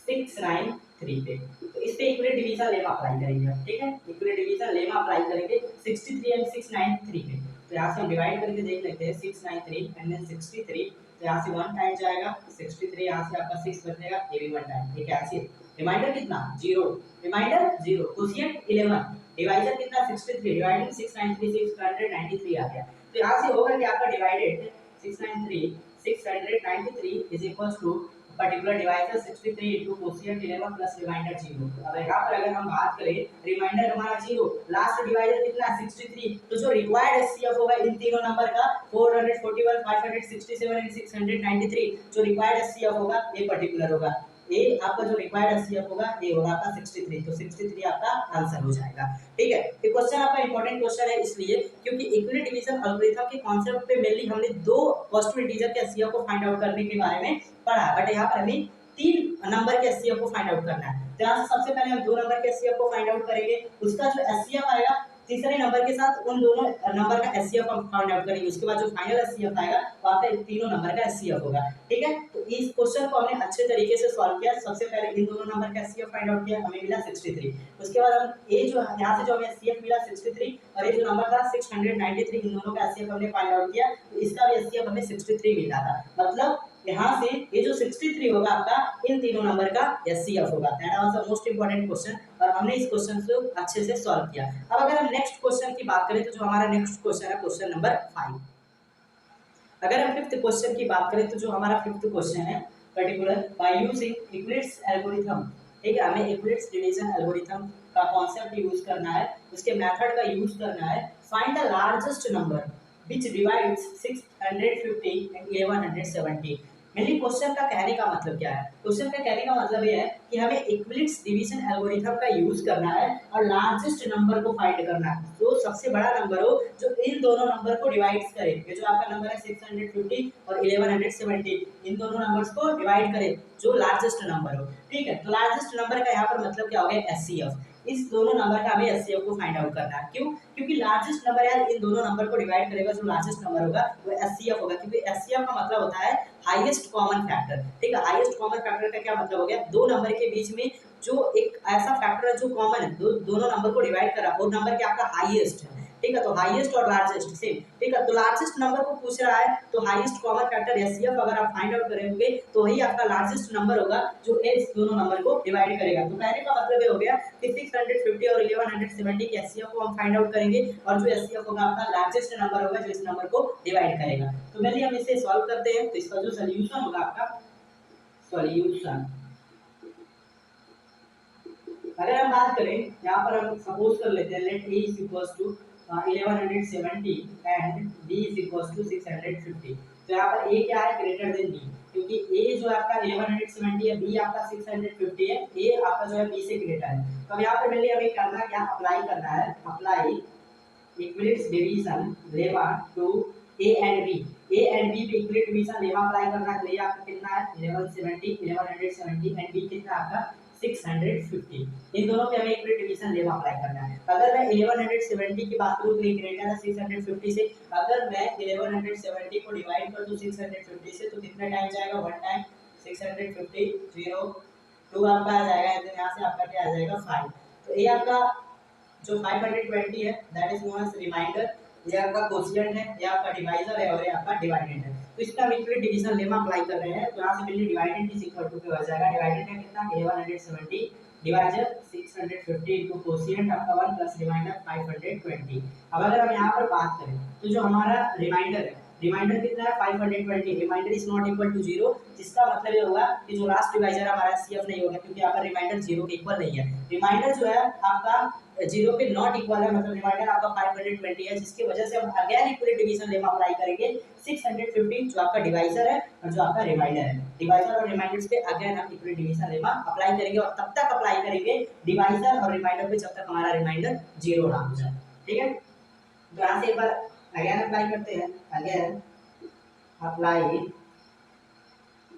S1: 693 पे। तो इस पे इक्विलेट डिवीजन लेमा अप्लाई करेंगे। ठीक है, इक्विलेट डिवीजन लेमा अप्लाई करेंगे 63 एंड 693 पे। तो यहाँ से हम डिवाइड करके देख लेते हैं 693 एंड देन 63। तो यहाँ से 1 टाइम जाएगा 63, यहाँ से आपका 6 बचेगा, ये भी 1 टाइम। ठीक है, ऐसे रिमाइंडर कितना 0, रिमाइंडर 0, कोशिएंट 11, डिवाइजर कितना 63, डिवाइडिंग 693 693 आ गया। तो यहाँ से होगा कि आपका divided 693 is equals to particular divisor 63 into quotient 11 plus remainder 0। अब यहाँ पर अगर हम बात करें रिमाइंडर हमारा 0, लास्ट डिवाइजर कितना 63, तो जो रिक्वायर्ड एचसीएफ होगा इन तीनों नंबर का 441 567 एंड 693, जो रिक्वायर्ड एचसीएफ होगा ये पर्टिकुलर होगा, ये आपका जो रिक्वायर्ड एचसीएफ होगा ये होगा आपका 63। तो 63 आपका आंसर हो जाएगा। ठीक है, ये क्वेश्चन आपका इंपॉर्टेंट क्वेश्चन है इसलिए क्योंकि इक्विलेट डिवीजन एल्गोरिथम के कॉन्सेप्ट पे मेनली हमने दो पॉजिटिव इंटीजर के एचसीएफ को फाइंड आउट करने के बारे में पढ़ा है, बट यहाँ पर हमें 3 नंबर के एचसीएफ को फाइंड आउट करना है। तो यहाँ से सबसे पहले हम 2 नंबर के एचसीएफ को फाइंड आउट करेंगे, उसका जो एचसीएफ आएगा तीसरे नंबर के साथ उन दोनों नंबर का एचसीएफ हम फाइंड आउट करेंगे। उसके बाद जो फाइनल एचसीएफ आएगा वो आपका तीनों नंबर का एचसीएफ होगा। ठीक है, तो इस क्वेश्चन को हमने अच्छे तरीके से सॉल्व किया। सबसे पहले इन दोनों नंबर का एचसीएफ फाइंड आउट किया, हमें मिला 63। उसके बाद हम ये जो यहाँ से जो हमें एचसीएफ मिला 63 और ये जो नंबर था 693, इन दोनों का एचसीएफ हमने फाइंड आउट किया, तो इसका भी एचसीएफ हमें 63 मिला था। मतलब यहाँ से ये जो 63 होगा आपका इन तीनों नंबर का एचसीएफ होगा। That was the most important question और हमने इस क्वेश्चन को अच्छे से सॉल्व किया। अब अगर हम नेक्स्ट क्वेश्चन की बात करें तो जो हमारा नेक्स्ट क्वेश्चन है क्वेश्चन नंबर 5। अगर हम फिफ्थ क्वेश्चन की बात करें तो जो हमारा फिफ्थ क्वेश्चन है पर्टिकुलर बाय यूजिंग इक्विलेट्स एल्गोरिथम। ठीक है, हमें इक्विलेट्स डिवीजन एल्गोरिथम का कॉन्सेप्ट यूज करना है, उसके मेथड का यूज करना है। Find the largest number which divides 650 and 1170। Mainly question का कहने का मतलब क्या है, क्वेश्चन का कहने का मतलब ये है कि हमें इक्विलेट्स डिवीजन एल्गोरिथम का यूज करना है और लार्जेस्ट नंबर को फाइंड करना है, जो सबसे बड़ा नंबर हो जो इन दोनों नंबर को डिवाइड करे। ये जो आपका नंबर है 650 और 1170, इन दोनों नंबर्स को डिवाइड करे जो लार्जेस्ट नंबर हो। ठीक है, तो लार्जेस्ट नंबर का यहाँ पर मतलब क्या हो गया एचसीएफ। इस दोनों नंबर का हमें एचसीएफ को फाइंड आउट करना है। क्यों, क्योंकि लार्जेस्ट नंबर यार इन दोनों नंबर को डिवाइड करेगा, जो लार्जेस्ट नंबर होगा वो एचसीएफ होगा, क्योंकि एचसीएफ का मतलब होता है हाईएस्ट कॉमन फैक्टर। ठीक है, हाईएस्ट कॉमन फैक्टर का क्या मतलब हो गया, दो नंबर के बीच में जो एक ऐसा फैक्टर है जो कॉमन है, दोनों नंबर को डिवाइड कर रहा है, वो नंबर क्या आपका हाईएस्ट है। ठीक है, तो हाईएस्ट और लार्जेस्ट सेम। ठीक है, तो लार्जेस्ट नंबर को पूछ रहा है तो हाईएस्ट कॉमन फैक्टर एचसीएफ अगर आप फाइंड आउट करेंगे तो वही आपका लार्जेस्ट नंबर होगा जो इस दोनों नंबर को डिवाइड करेगा। तो कहने का मतलब ये हो गया कि 650 और 1170 के एचसीएफ को हम फाइंड आउट करेंगे और जो एचसीएफ होगा आपका लार्जेस्ट नंबर होगा जो इस नंबर को डिवाइड करेगा। तो मेनली हम इसे सॉल्व करते हैं। तो इसका जो सॉल्यूशन होगा आपका सॉल्यूशन, अगर हम हम बात करें, यहाँ पर हम सपोज कर लेते हैं let a is equals to 1170 and b is equals to 650। तो यहाँ पर ए क्या है, ग्रेटर देन बी, क्योंकि ए जो आपका 1170 है, बी आपका 650 है, ए आपका जो है बी से ग्रेटर है। तो अब यहाँ पर मेरे लिए हमें करना क्या, अप्लाई करना है, apply equilibrium division lemma to a and b. A and b पे इक्विलिब्रियम डिवीजन लेमा अप्लाई करना है। तो ये आपका कितना है 1170 एंड बी कितना आपका 650। इन दोनों पे हमें इक्विलिब्रियम डिवीजन लेमा अप्लाई करना है। अगर मैं 1170 की बात करूं तो ये ग्रेटर है 650 से। अगर मैं 1170 को डिवाइड कर दूं 650 से तो कितना टाइम जाएगा, 1 टाइम 650 0 2 आपका आ जाएगा, यहाँ से आपका क्या आ जाएगा 5। तो ये आपका जो 520 है that is known as remainder, ये आपका कोशिएंट है, ये आपका डिवाइजर है और ये आपका डिवाइडेंड है। तो इसका हम इक्विलिब्रियम डिवीजन लेमा अप्लाई कर रहे हैं। तो यहाँ से पहले डिवाइडेंड इज इक्वल टू क्या हो जाएगा, डिवाइडेंड है कितना 1170 डिवाइजर 650 इनटू कोशिएंट आपका 1 प्लस रिमाइंडर 520। अब अगर हम यहाँ पर बात करें तो जो हमारा रिमाइंडर है, रिमाइंडर कितना है 520, remainder is not equal to 0, जिसका मतलब ये होगा कि जो लास्ट डिवाइजर हमारा सीएफ नहीं होगा, क्योंकि यहाँ पर रिमाइंडर 0 के इक्वल नहीं है। रिमाइंडर जो है आपका 0 पे नॉट इक्वल है, मतलब रिमाइंडर आपका 520 है, जिसकी वजह से हम again equilibrium division lemma apply करेंगे 650 जो आपका डिवाइजर है और जो आपका रिमाइंडर है। डिवाइजर और रिमाइंडर्स पे अगेन हम इक्विलिब्रियम डिवीजन लेमा अप्लाई करेंगे और तब तक अप्लाई करेंगे डिवाइजर और रिमाइंडर पे जब तक हमारा रिमाइंडर 0 ना हो जाए। ठीक है, तो यहाँ से एक बार अगेन अप्लाई करते हैं, again apply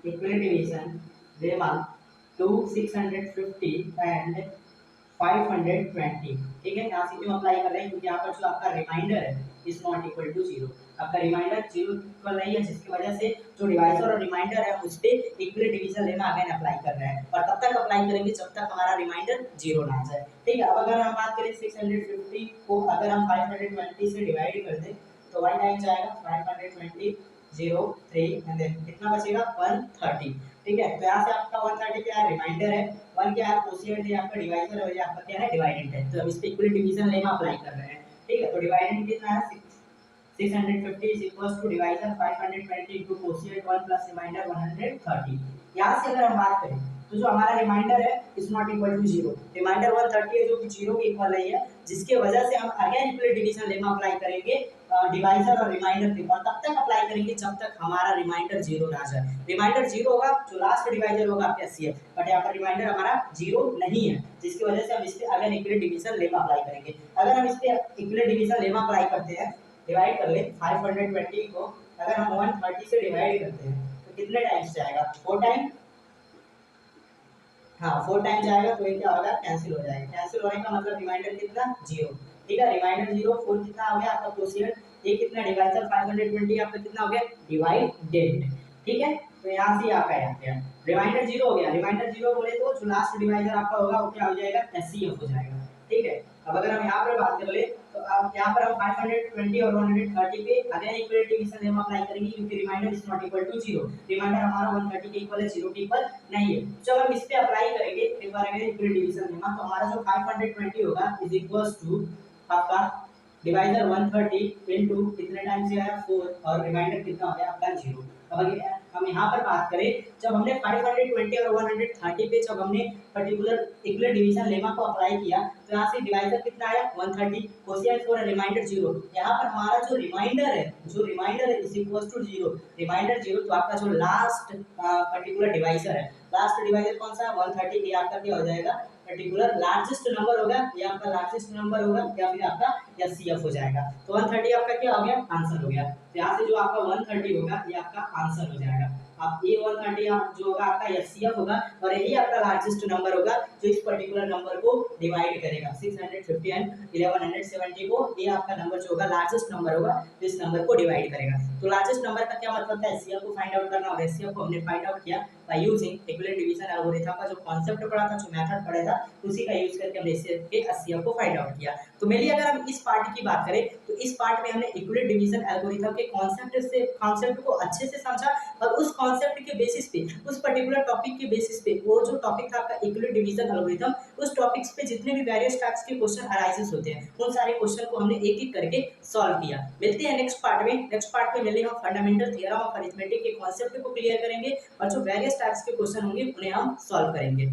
S1: equilibrium division lemma to 650 and 520। ठीक है, यहाँ से क्यों अप्लाई कर रहे हैं, क्योंकि यहाँ पर जो आपका रिमाइंडर है इज नॉट इक्वल टू 0, आपका रिमाइंडर 0 इक्वल नहीं है, जिसकी वजह से जो डिवाइजर और रिमाइंडर है उस पे इक्विलिब्रियम डिवीजन लेना अगेन अप्लाई कर रहे हैं और तब तक अप्लाई करेंगे जब तक हमारा रिमाइंडर 0 ना आ जाए। ठीक है, अब अगर हम बात करें 650 को अगर हम 520 से डिवाइड कर दें तो 1 टाइम जाएगा 520 0 3 एंड देन कितना बचेगा 130। ठीक है, तो यहाँ से आपका 130 क्या है, रिमाइंडर है, 1 क्या है कोशिएंट है, आपका डिवाइजर है, आपका क्या है डिवाइडेंड है। तो हम इस पे इक्विलिब्रियम डिवीजन लेमा अप्लाई कर रहे हैं। ठीक है, तो डिवाइडेंड कितना है 650 is equals to divisor 520 into quotient 1 plus remainder 130। यहाँ से अगर हम बात करें तो जो हमारा रिमाइंडर है is not equal to 0, remainder 130 है जो कि 0 के इक्वल नहीं है, जिसके वजह से हम again equilibrium division lemma apply करेंगे डिवाइजर और रिमाइंडर पे और तब तक अप्लाई करेंगे जब तक हमारा रिमाइंडर 0 ना जाए। रिमाइंडर 0 होगा जो लास्ट डिवाइजर होगा आपका एचसीएफ, बट यहाँ पर रिमाइंडर हमारा 0 नहीं है, जिसकी वजह से हम इस पे again equilibrium division lemma apply करेंगे। अगर हम इस पे इक्विलिब्रियम डिवीजन लेमा अप्लाई करते हैं, डिवाइड कर ले 520 को अगर हम 130 से डिवाइड करते हैं तो कितने टाइम्स जाएगा 4 टाइम, हाँ 4 टाइम जाएगा, तो ये क्या होगा कैंसिल हो जाएगा। कैंसिल होने का मतलब रिमाइंडर कितना 0। ठीक है, रिमाइंडर 0 4 कितना हो गया आपका कोशिएंट, ये कितना डिवाइजर 520 आपका कितना हो गया डिवाइडेड। ठीक है, तो यहाँ से आपका आ गया रिमाइंडर 0 हो गया। रिमाइंडर 0 बोले तो जो लास्ट डिवाइजर आपका होगा वो क्या हो जाएगा एचसीएफ हो जाएगा। ठीक है, अब अगर हम यहाँ पर बात कर ले तो अब यहाँ पर हम 520 और 130 पे again equilibrium division lemma apply करेंगे, क्योंकि remainder is not equal to 0, remainder हमारा 130 के इक्वल है 0 के इक्वल नहीं है। जब हम इस पे अप्लाई करेंगे एक बार अगेन इक्विलिब्रियम डिवीजन लेमा तो हमारा जो 520 होगा इज इक्वल्स टू आपका डिवाइजर 130 इनटू कितने टाइम से आया 4 और रिमाइंडर कितना हो गया आपका 0। अब अगर हम यहाँ पर बात करें जब हमने 520 और 130 पे जब हमने पर्टिकुलर इक्विलिब्रियम डिवीजन लेमा को अप्लाई किया तो यहाँ से डिवाइजर कितना आया 130 कोशिएंट 4 रिमाइंडर 0। यहाँ पर हमारा जो रिमाइंडर है इज इक्वल टू 0, रिमाइंडर 0, तो आपका जो लास्ट पर्टिकुलर डिवाइजर है, लास्ट डिवाइजर कौन सा है 130, ये आपका क्या हो जाएगा पर्टिकुलर लार्जेस्ट नंबर होगा, ये आपका लार्जेस्ट नंबर होगा या फिर आपका एचसीएफ हो जाएगा। तो 130 आपका क्या हो गया आंसर हो गया। तो यहाँ से जो आपका 130 होगा ये आपका आंसर हो जाएगा। आप ये 130 जो होगा आपका एचसीएफ होगा और यही आपका लार्जेस्ट नंबर होगा जो इस पर्टिकुलर नंबर को डिवाइड करेगा 650 एंड 1170 को, ये आपका नंबर जो होगा लार्जेस्ट नंबर होगा जो इस नंबर को डिवाइड करेगा। तो लार्जेस्ट नंबर का क्या मतलब था एचसीएफ को फाइंड आउट करना, और एचसीएफ को हमने फाइंड आउट किया by using equilibrium division algorithm का जो कांसेप्ट पढ़ा था, जो मेथड पढ़ा था, उसी का यूज करके हमने इसके एचसीएफ को फाइंड आउट किया। तो मेनली अगर हम इस पार्ट की बात करें तो इस पार्ट में हमने इक्विलिब्रियम डिवीजन एल्गोरिथम के कांसेप्ट को अच्छे से समझा और उस कांसेप्ट के बेसिस पे उस पर्टिकुलर टॉपिक के बेसिस पे वो जो टॉपिक था आपका इक्विलिब्रियम डिवीजन एल्गोरिथम, उस टॉपिक्स पे जितने भी वेरियस टाइप्स के क्वेश्चन अराइजेस होते हैं उन सारे क्वेश्चन को हमने एक एक करके सॉल्व किया। मिलते हैं नेक्स्ट पार्ट में। नेक्स्ट पार्ट में मिलेंगे हम फंडामेंटल थ्योरम ऑफ अरिथमेटिक के कांसेप्ट को क्लियर करेंगे और जो वेरियस टाइप्स के क्वेश्चन होंगे उन्हें हम सॉल्व करेंगे।